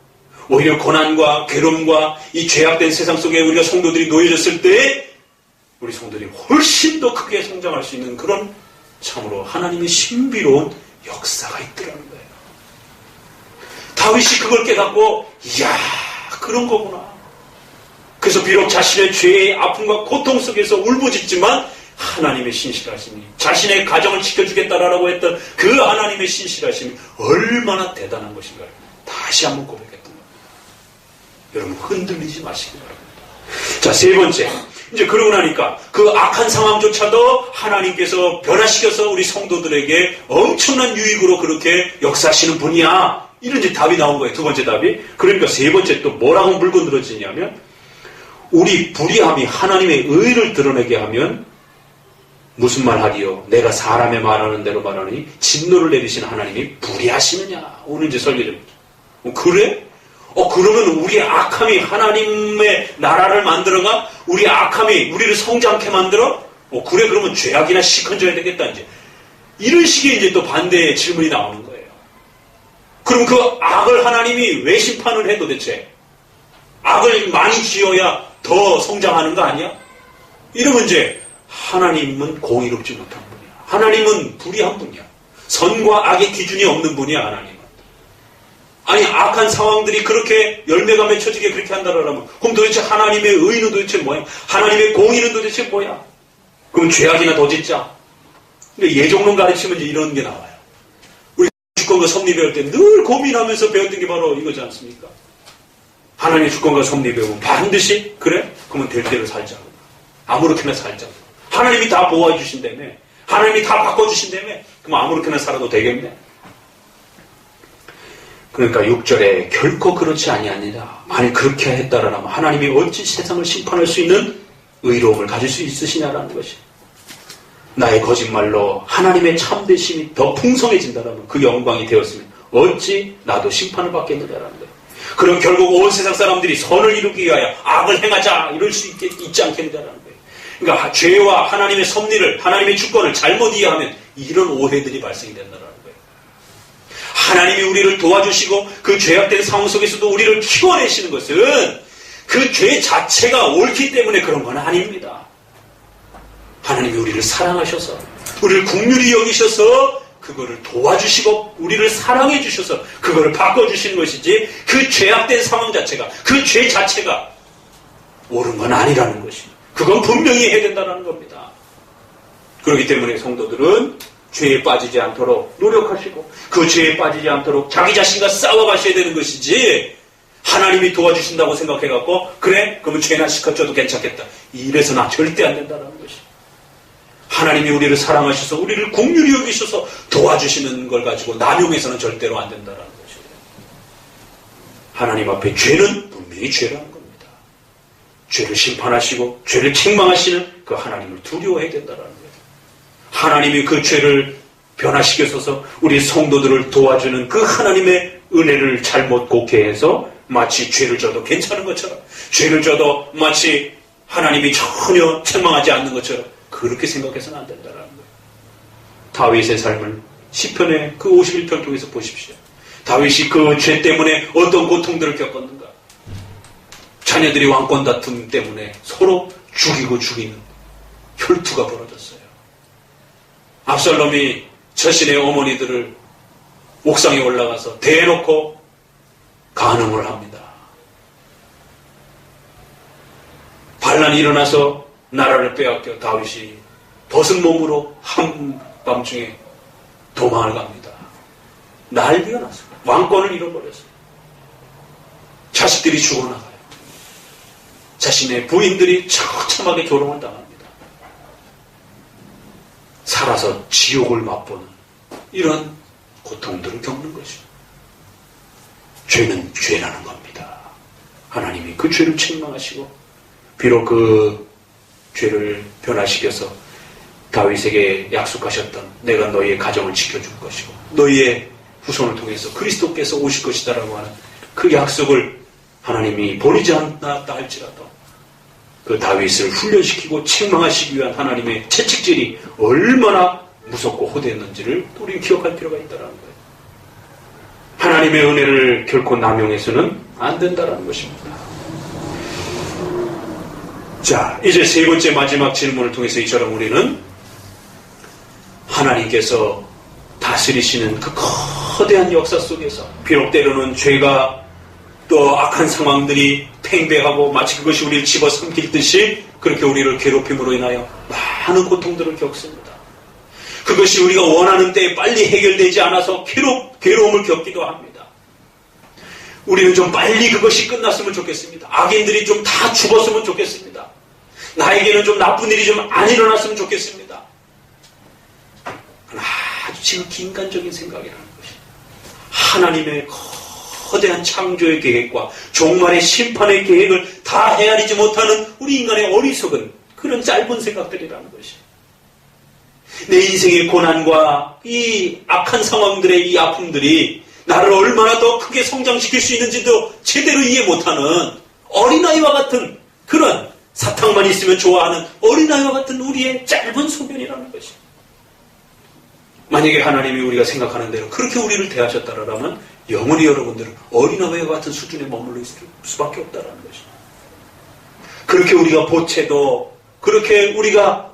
오히려 고난과 괴로움과 이 죄악된 세상 속에 우리가 성도들이 놓여졌을 때 우리 성도들이 훨씬 더 크게 성장할 수 있는 그런 참으로 하나님의 신비로운 역사가 있더라는 거예요. 다윗이 그걸 깨닫고 이야, 그런 거구나. 그래서 비록 자신의 죄의 아픔과 고통 속에서 울부짖지만 하나님의 신실하심이, 자신의 가정을 지켜주겠다라고 했던 그 하나님의 신실하심이 얼마나 대단한 것인가를 다시 한번 고백했던 겁니다. 여러분 흔들리지 마시기 바랍니다. 자, 세 번째, 이제 그러고 나니까 그 악한 상황조차도 하나님께서 변화시켜서 우리 성도들에게 엄청난 유익으로 그렇게 역사하시는 분이야. 이런 이제 답이 나온 거예요. 두 번째 답이. 그러니까 세 번째 또 뭐라고 물고 늘어지냐면, 우리 불의함이 하나님의 의를 드러내게 하면 무슨 말 하리요? 내가 사람의 말하는 대로 말하니 진노를 내리시는 하나님이 불의하시느냐? 오늘 이제 설교입니다. 그래? 그러면 우리의 악함이 하나님의 나라를 만들어가? 우리의 악함이 우리를 성장케 만들어? 그래, 그러면 죄악이나 시큰져야 되겠다, 이제. 이런 식의 이제 또 반대의 질문이 나오는 거예요. 그럼 그 악을 하나님이 왜 심판을 해 도대체? 악을 많이 지어야 더 성장하는 거 아니야? 이러면 이제 하나님은 공의롭지 못한 분이야. 하나님은 불의한 분이야. 선과 악의 기준이 없는 분이야, 하나님은. 아니, 악한 상황들이 그렇게 열매가 맺혀지게 그렇게 한다라면, 그럼 도대체 하나님의 의는 도대체 뭐야? 하나님의 공의는 도대체 뭐야? 그럼 죄악이나 더 짓자. 근데 예종론 가르치면 이제 이런 게 나와요. 우리 주권과 섭리 배울 때 늘 고민하면서 배웠던 게 바로 이거지 않습니까? 하나님의 주권과 섭리 배우면 반드시, 그래? 그러면 될 대로 살자고. 아무렇게나 살자고. 하나님이 다 보호해 주신다며. 하나님이 다 바꿔주신다며. 그럼 아무렇게나 살아도 되겠네. 그러니까 6절에 결코 그렇지 아니하니라. 만일 그렇게 했다라면 하나님이 어찌 세상을 심판할 수 있는 의로움을 가질 수 있으시냐라는 것이. 나의 거짓말로 하나님의 참되심이 더 풍성해진다라면 그 영광이 되었으면 어찌 나도 심판을 받겠느냐라는 거예요. 그럼 결국 온 세상 사람들이 선을 이루기 위하여 악을 행하자 이럴 수 있지 않겠느냐라는 거예요. 그러니까 죄와 하나님의 섭리를, 하나님의 주권을 잘못 이해하면 이런 오해들이 발생이 된다라는 거예요. 하나님이 우리를 도와주시고 그 죄악된 상황 속에서도 우리를 키워내시는 것은 그 죄 자체가 옳기 때문에 그런 건 아닙니다. 하나님이 우리를 사랑하셔서, 우리를 긍휼히 여기셔서 그거를 도와주시고 우리를 사랑해 주셔서 그거를 바꿔주시는 것이지, 그 죄악된 상황 자체가, 그 죄 자체가 옳은 건 아니라는 것이, 그건 분명히 해야 된다는 겁니다. 그렇기 때문에 성도들은 죄에 빠지지 않도록 노력하시고 그 죄에 빠지지 않도록 자기 자신과 싸워가셔야 되는 것이지, 하나님이 도와주신다고 생각해갖고 그래? 그러면 죄나 시컷져도 괜찮겠다, 이래서는 절대 안 된다는 것이. 하나님이 우리를 사랑하셔서 우리를 긍휼히 여기셔서 도와주시는 걸 가지고 남용해서는 절대로 안 된다는 것이에요. 하나님 앞에 죄는 분명히 죄라는 겁니다. 죄를 심판하시고 죄를 책망하시는 그 하나님을 두려워해야 된다는 거예요. 하나님이 그 죄를 변화시켜서 우리 성도들을 도와주는 그 하나님의 은혜를 잘못 곡해해서 마치 죄를 져도 괜찮은 것처럼, 죄를 져도 마치 하나님이 전혀 책망하지 않는 것처럼 그렇게 생각해서는 안 된다는 거예요. 다윗의 삶을 시편의 그 51편 통해서 보십시오. 다윗이 그 죄 때문에 어떤 고통들을 겪었는가. 자녀들이 왕권 다툼 때문에 서로 죽이고 죽이는 혈투가 벌어졌어요. 압살롬이 자신의 어머니들을 옥상에 올라가서 대놓고 간음을 합니다. 반란이 일어나서 나라를 빼앗겨 다윗이 벗은 몸으로 한밤중에 도망을 갑니다. 난리가 났어요. 왕권을 잃어버렸어요. 자식들이 죽어나가요. 자신의 부인들이 처참하게 조롱을 당합니다. 살아서 지옥을 맛보는 이런 고통들을 겪는 것이죠. 죄는 죄라는 겁니다. 하나님이 그 죄를 책망하시고 비록 그 죄를 변화시켜서 다윗에게 약속하셨던 내가 너희의 가정을 지켜줄 것이고 너희의 후손을 통해서 그리스도께서 오실 것이다라고 하는 그 약속을 하나님이 버리지 않았다 할지라도 그 다윗을 훈련시키고 책망하시기 위한 하나님의 채찍질이 얼마나 무섭고 호되었는지를 우리는 기억할 필요가 있다는 거예요. 하나님의 은혜를 결코 남용해서는 안 된다는 것입니다. 자, 이제 세 번째 마지막 질문을 통해서 이처럼 우리는 하나님께서 다스리시는 그 거대한 역사 속에서 비록 때로는 죄가 또 악한 상황들이 팽배하고 마치 그것이 우리를 집어삼킬 듯이 그렇게 우리를 괴롭힘으로 인하여 많은 고통들을 겪습니다. 그것이 우리가 원하는 때에 빨리 해결되지 않아서 괴로움을 겪기도 합니다. 우리는 좀 빨리 그것이 끝났으면 좋겠습니다. 악인들이 좀 다 죽었으면 좋겠습니다. 나에게는 좀 나쁜 일이 좀 안 일어났으면 좋겠습니다. 아주 지극히 인간적인 생각이라는 것이 하나님의 거대한 창조의 계획과 종말의 심판의 계획을 다 헤아리지 못하는 우리 인간의 어리석은 그런 짧은 생각들이라는 것이, 내 인생의 고난과 이 악한 상황들의 이 아픔들이 나를 얼마나 더 크게 성장시킬 수 있는지도 제대로 이해 못하는 어린아이와 같은 그런 사탕만 있으면 좋아하는 어린아이와 같은 우리의 짧은 소견이라는 것이, 만약에 하나님이 우리가 생각하는 대로 그렇게 우리를 대하셨다라면 영원히 여러분들은 어린아이와 같은 수준에 머물러 있을 수밖에 없다는 것이, 그렇게 우리가 보채도 그렇게 우리가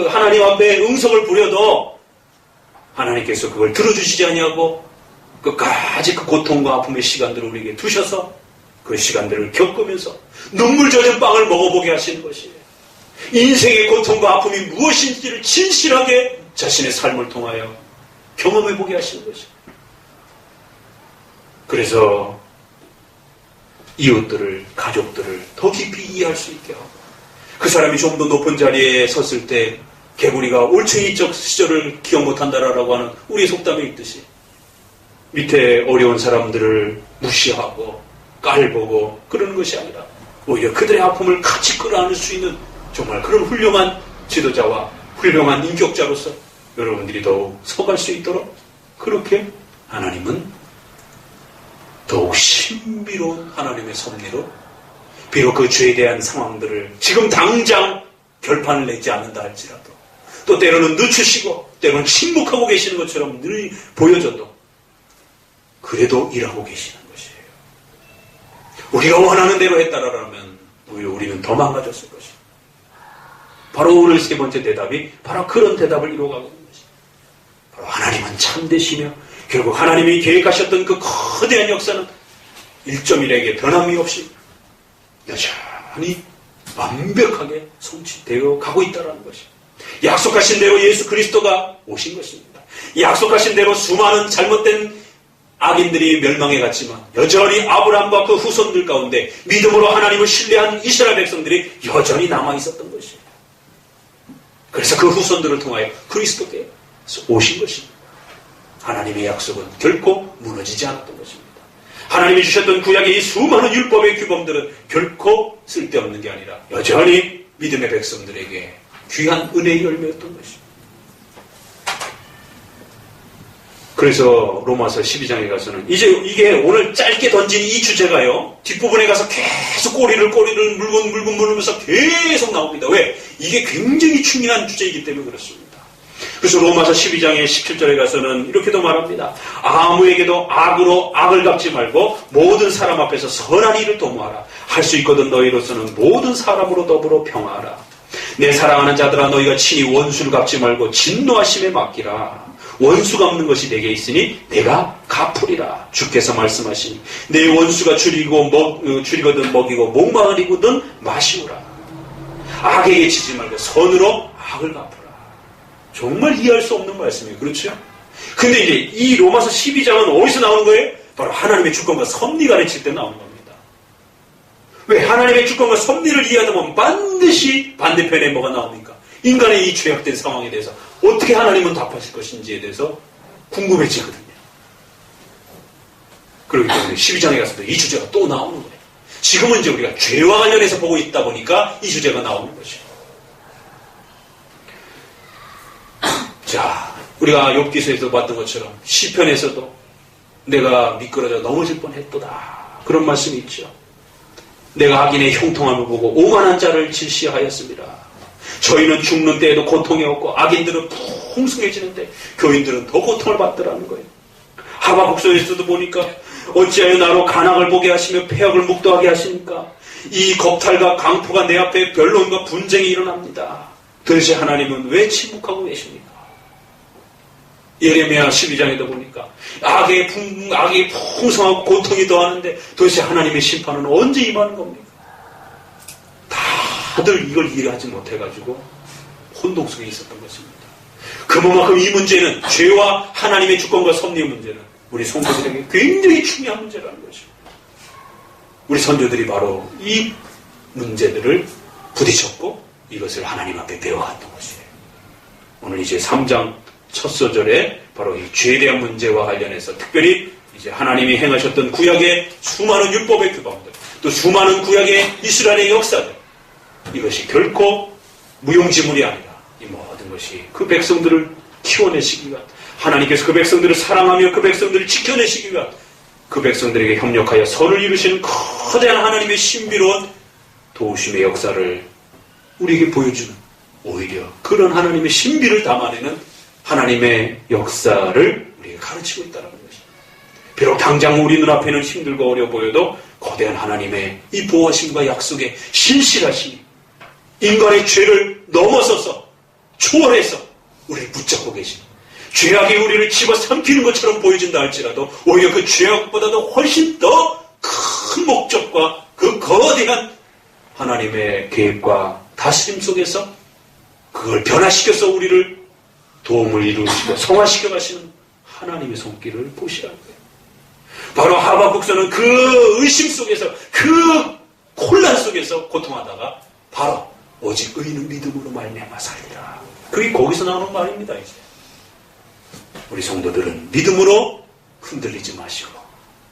하나님 앞에 응석을 부려도 하나님께서 그걸 들어주시지 아니하고 끝까지 그 고통과 아픔의 시간들을 우리에게 두셔서 그 시간들을 겪으면서 눈물 젖은 빵을 먹어보게 하시는 것이에요. 인생의 고통과 아픔이 무엇인지를 진실하게 자신의 삶을 통하여 경험해보게 하시는 것이에요. 그래서 이웃들을, 가족들을 더 깊이 이해할 수 있게 하고 그 사람이 좀 더 높은 자리에 섰을 때 개구리가 올챙이적 시절을 기억 못한다라고 하는 우리의 속담에 있듯이 밑에 어려운 사람들을 무시하고 깔보고 그러는 것이 아니라 오히려 그들의 아픔을 같이 끌어안을 수 있는 정말 그런 훌륭한 지도자와 훌륭한 인격자로서 여러분들이 더욱 서갈 수 있도록 그렇게 하나님은 더욱 신비로운 하나님의 섭리로 비록 그 죄에 대한 상황들을 지금 당장 결판을 내지 않는다 할지라도 또 때로는 늦추시고 때로는 침묵하고 계시는 것처럼 늘 보여져도 그래도 일하고 계시는 것이에요. 우리가 원하는 대로 했다라면 오히려 우리는 더 망가졌을 것이에요. 바로 오늘 세 번째 대답이 바로 그런 대답을 이루어가고 있는 것이에요. 바로 하나님은 참되시며 결국 하나님이 계획하셨던 그 거대한 역사는 1.1에게 변함이 없이 여전히 완벽하게 성취되어 가고 있다는 것입니다. 약속하신 대로 예수 그리스도가 오신 것입니다. 약속하신 대로 수많은 잘못된 악인들이 멸망해 갔지만 여전히 아브라함과 그 후손들 가운데 믿음으로 하나님을 신뢰한 이스라엘 백성들이 여전히 남아있었던 것이에요. 그래서 그 후손들을 통하여 그리스도께서 오신 것입니다. 하나님의 약속은 결코 무너지지 않았던 것입니다. 하나님이 주셨던 구약의 이 수많은 율법의 규범들은 결코 쓸데없는 게 아니라 여전히 믿음의 백성들에게 귀한 은혜의 열매였던 것입니다. 그래서 로마서 12장에 가서는 이제 이게 오늘 짧게 던진 이 주제가요 뒷부분에 가서 계속 꼬리를 물면서 계속 나옵니다. 왜? 이게 굉장히 중요한 주제이기 때문에 그렇습니다. 그래서 로마서 12장의 17절에 가서는 이렇게도 말합니다. 아무에게도 악으로 악을 갚지 말고 모든 사람 앞에서 선한 일을 도모하라. 할 수 있거든 너희로서는 모든 사람으로 더불어 평화하라. 내 사랑하는 자들아 너희가 친히 원수를 갚지 말고 진노하심에 맡기라. 원수 갚는 것이 내게 있으니 내가 갚으리라. 주께서 말씀하시니 내 원수가 줄이거든 먹이고 목마르거든 마시우라. 악에게 치지 말고 선으로 악을 갚으라. 정말 이해할 수 없는 말씀이에요. 그렇죠? 근데 이제 이 로마서 12장은 어디서 나오는 거예요? 바로 하나님의 주권과 섭리 가르칠 때 나오는 겁니다. 왜? 하나님의 주권과 섭리를 이해하다 보면 반드시 반대편에 뭐가 나옵니까? 인간의 이 죄악된 상황에 대해서 어떻게 하나님은 답하실 것인지에 대해서 궁금해지거든요. 그렇기 때문에 12장에 가서도 이 주제가 또 나오는 거예요. 지금은 이제 우리가 죄와 관련해서 보고 있다 보니까 이 주제가 나오는 것이에요. 자, 우리가 욥기서에서 봤던 것처럼 시편에서도 내가 미끄러져 넘어질 뻔했도다. 그런 말씀이 있죠. 내가 악인의 형통함을 보고 오만한 자를 질시하였습니다. 저희는 죽는 때에도 고통이 없고 악인들은 풍성해지는데 교인들은 더 고통을 받더라는 거예요. 하박국서에서도 보니까 어찌하여 나로 간악을 보게 하시며 폐역을 묵도하게 하시니까 이 겁탈과 강포가 내 앞에 변론과 분쟁이 일어납니다. 도대체 하나님은 왜 침묵하고 계십니까? 예레미야 12장에도 보니까 악이 풍성하고 고통이 더하는데 도대체 하나님의 심판은 언제 임하는 겁니까? 다들 이걸 이해하지 못해가지고 혼동 속에 있었던 것입니다. 그만큼 이 문제는 죄와 하나님의 주권과 섭리의 문제는 우리 성도들에게 굉장히 중요한 문제라는 것입니다. 우리 선조들이 바로 이 문제들을 부딪혔고 이것을 하나님 앞에 배워갔던 것이에요. 오늘 이제 3장 첫 소절에 바로 이 죄에 대한 문제와 관련해서 특별히 이제 하나님이 행하셨던 구약의 수많은 율법의 규범들, 또 수많은 구약의 이스라엘의 역사들, 이것이 결코 무용지물이 아니라 이 모든 것이 그 백성들을 키워내시기 위한, 하나님께서 그 백성들을 사랑하며 그 백성들을 지켜내시기 위한, 그 백성들에게 협력하여 선을 이루시는 거대한 하나님의 신비로운 도우심의 역사를 우리에게 보여주는, 오히려 그런 하나님의 신비를 담아내는 하나님의 역사를 우리에게 가르치고 있다는 것입니다. 비록 당장 우리 눈앞에는 힘들고 어려 보여도 거대한 하나님의 이 보호하심과 약속의 신실하심이 인간의 죄를 넘어서서 초월해서 우리를 붙잡고 계신, 죄악이 우리를 집어삼키는 것처럼 보여진다 할지라도 오히려 그 죄악보다도 훨씬 더 큰 목적과 그 거대한 하나님의 계획과 다스림 속에서 그걸 변화시켜서 우리를 도움을 이루시고 성화시켜 가시는 하나님의 손길을 보시라는 거예요. 바로 하박국서는 그 의심 속에서, 그 혼란 속에서 고통하다가 바로 오직 의인은 믿음으로 말미암아 살리라. 그게 거기서 나오는 말입니다. 이제 우리 성도들은 믿음으로 흔들리지 마시고,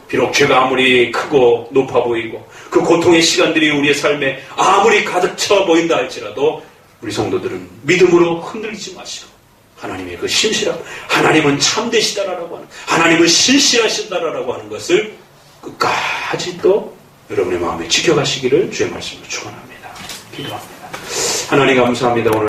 비록 죄가 아무리 크고 높아 보이고 그 고통의 시간들이 우리의 삶에 아무리 가득 차 보인다 할지라도 우리 성도들은 믿음으로 흔들리지 마시고, 하나님의 그 신실함, 하나님은 참되시다라고 하는, 하나님은 신실하시다라고 하는 것을 끝까지 또 여러분의 마음에 지켜가시기를 주의 말씀으로 축원합니다. 기도합니다. 하나님 감사합니다. 오늘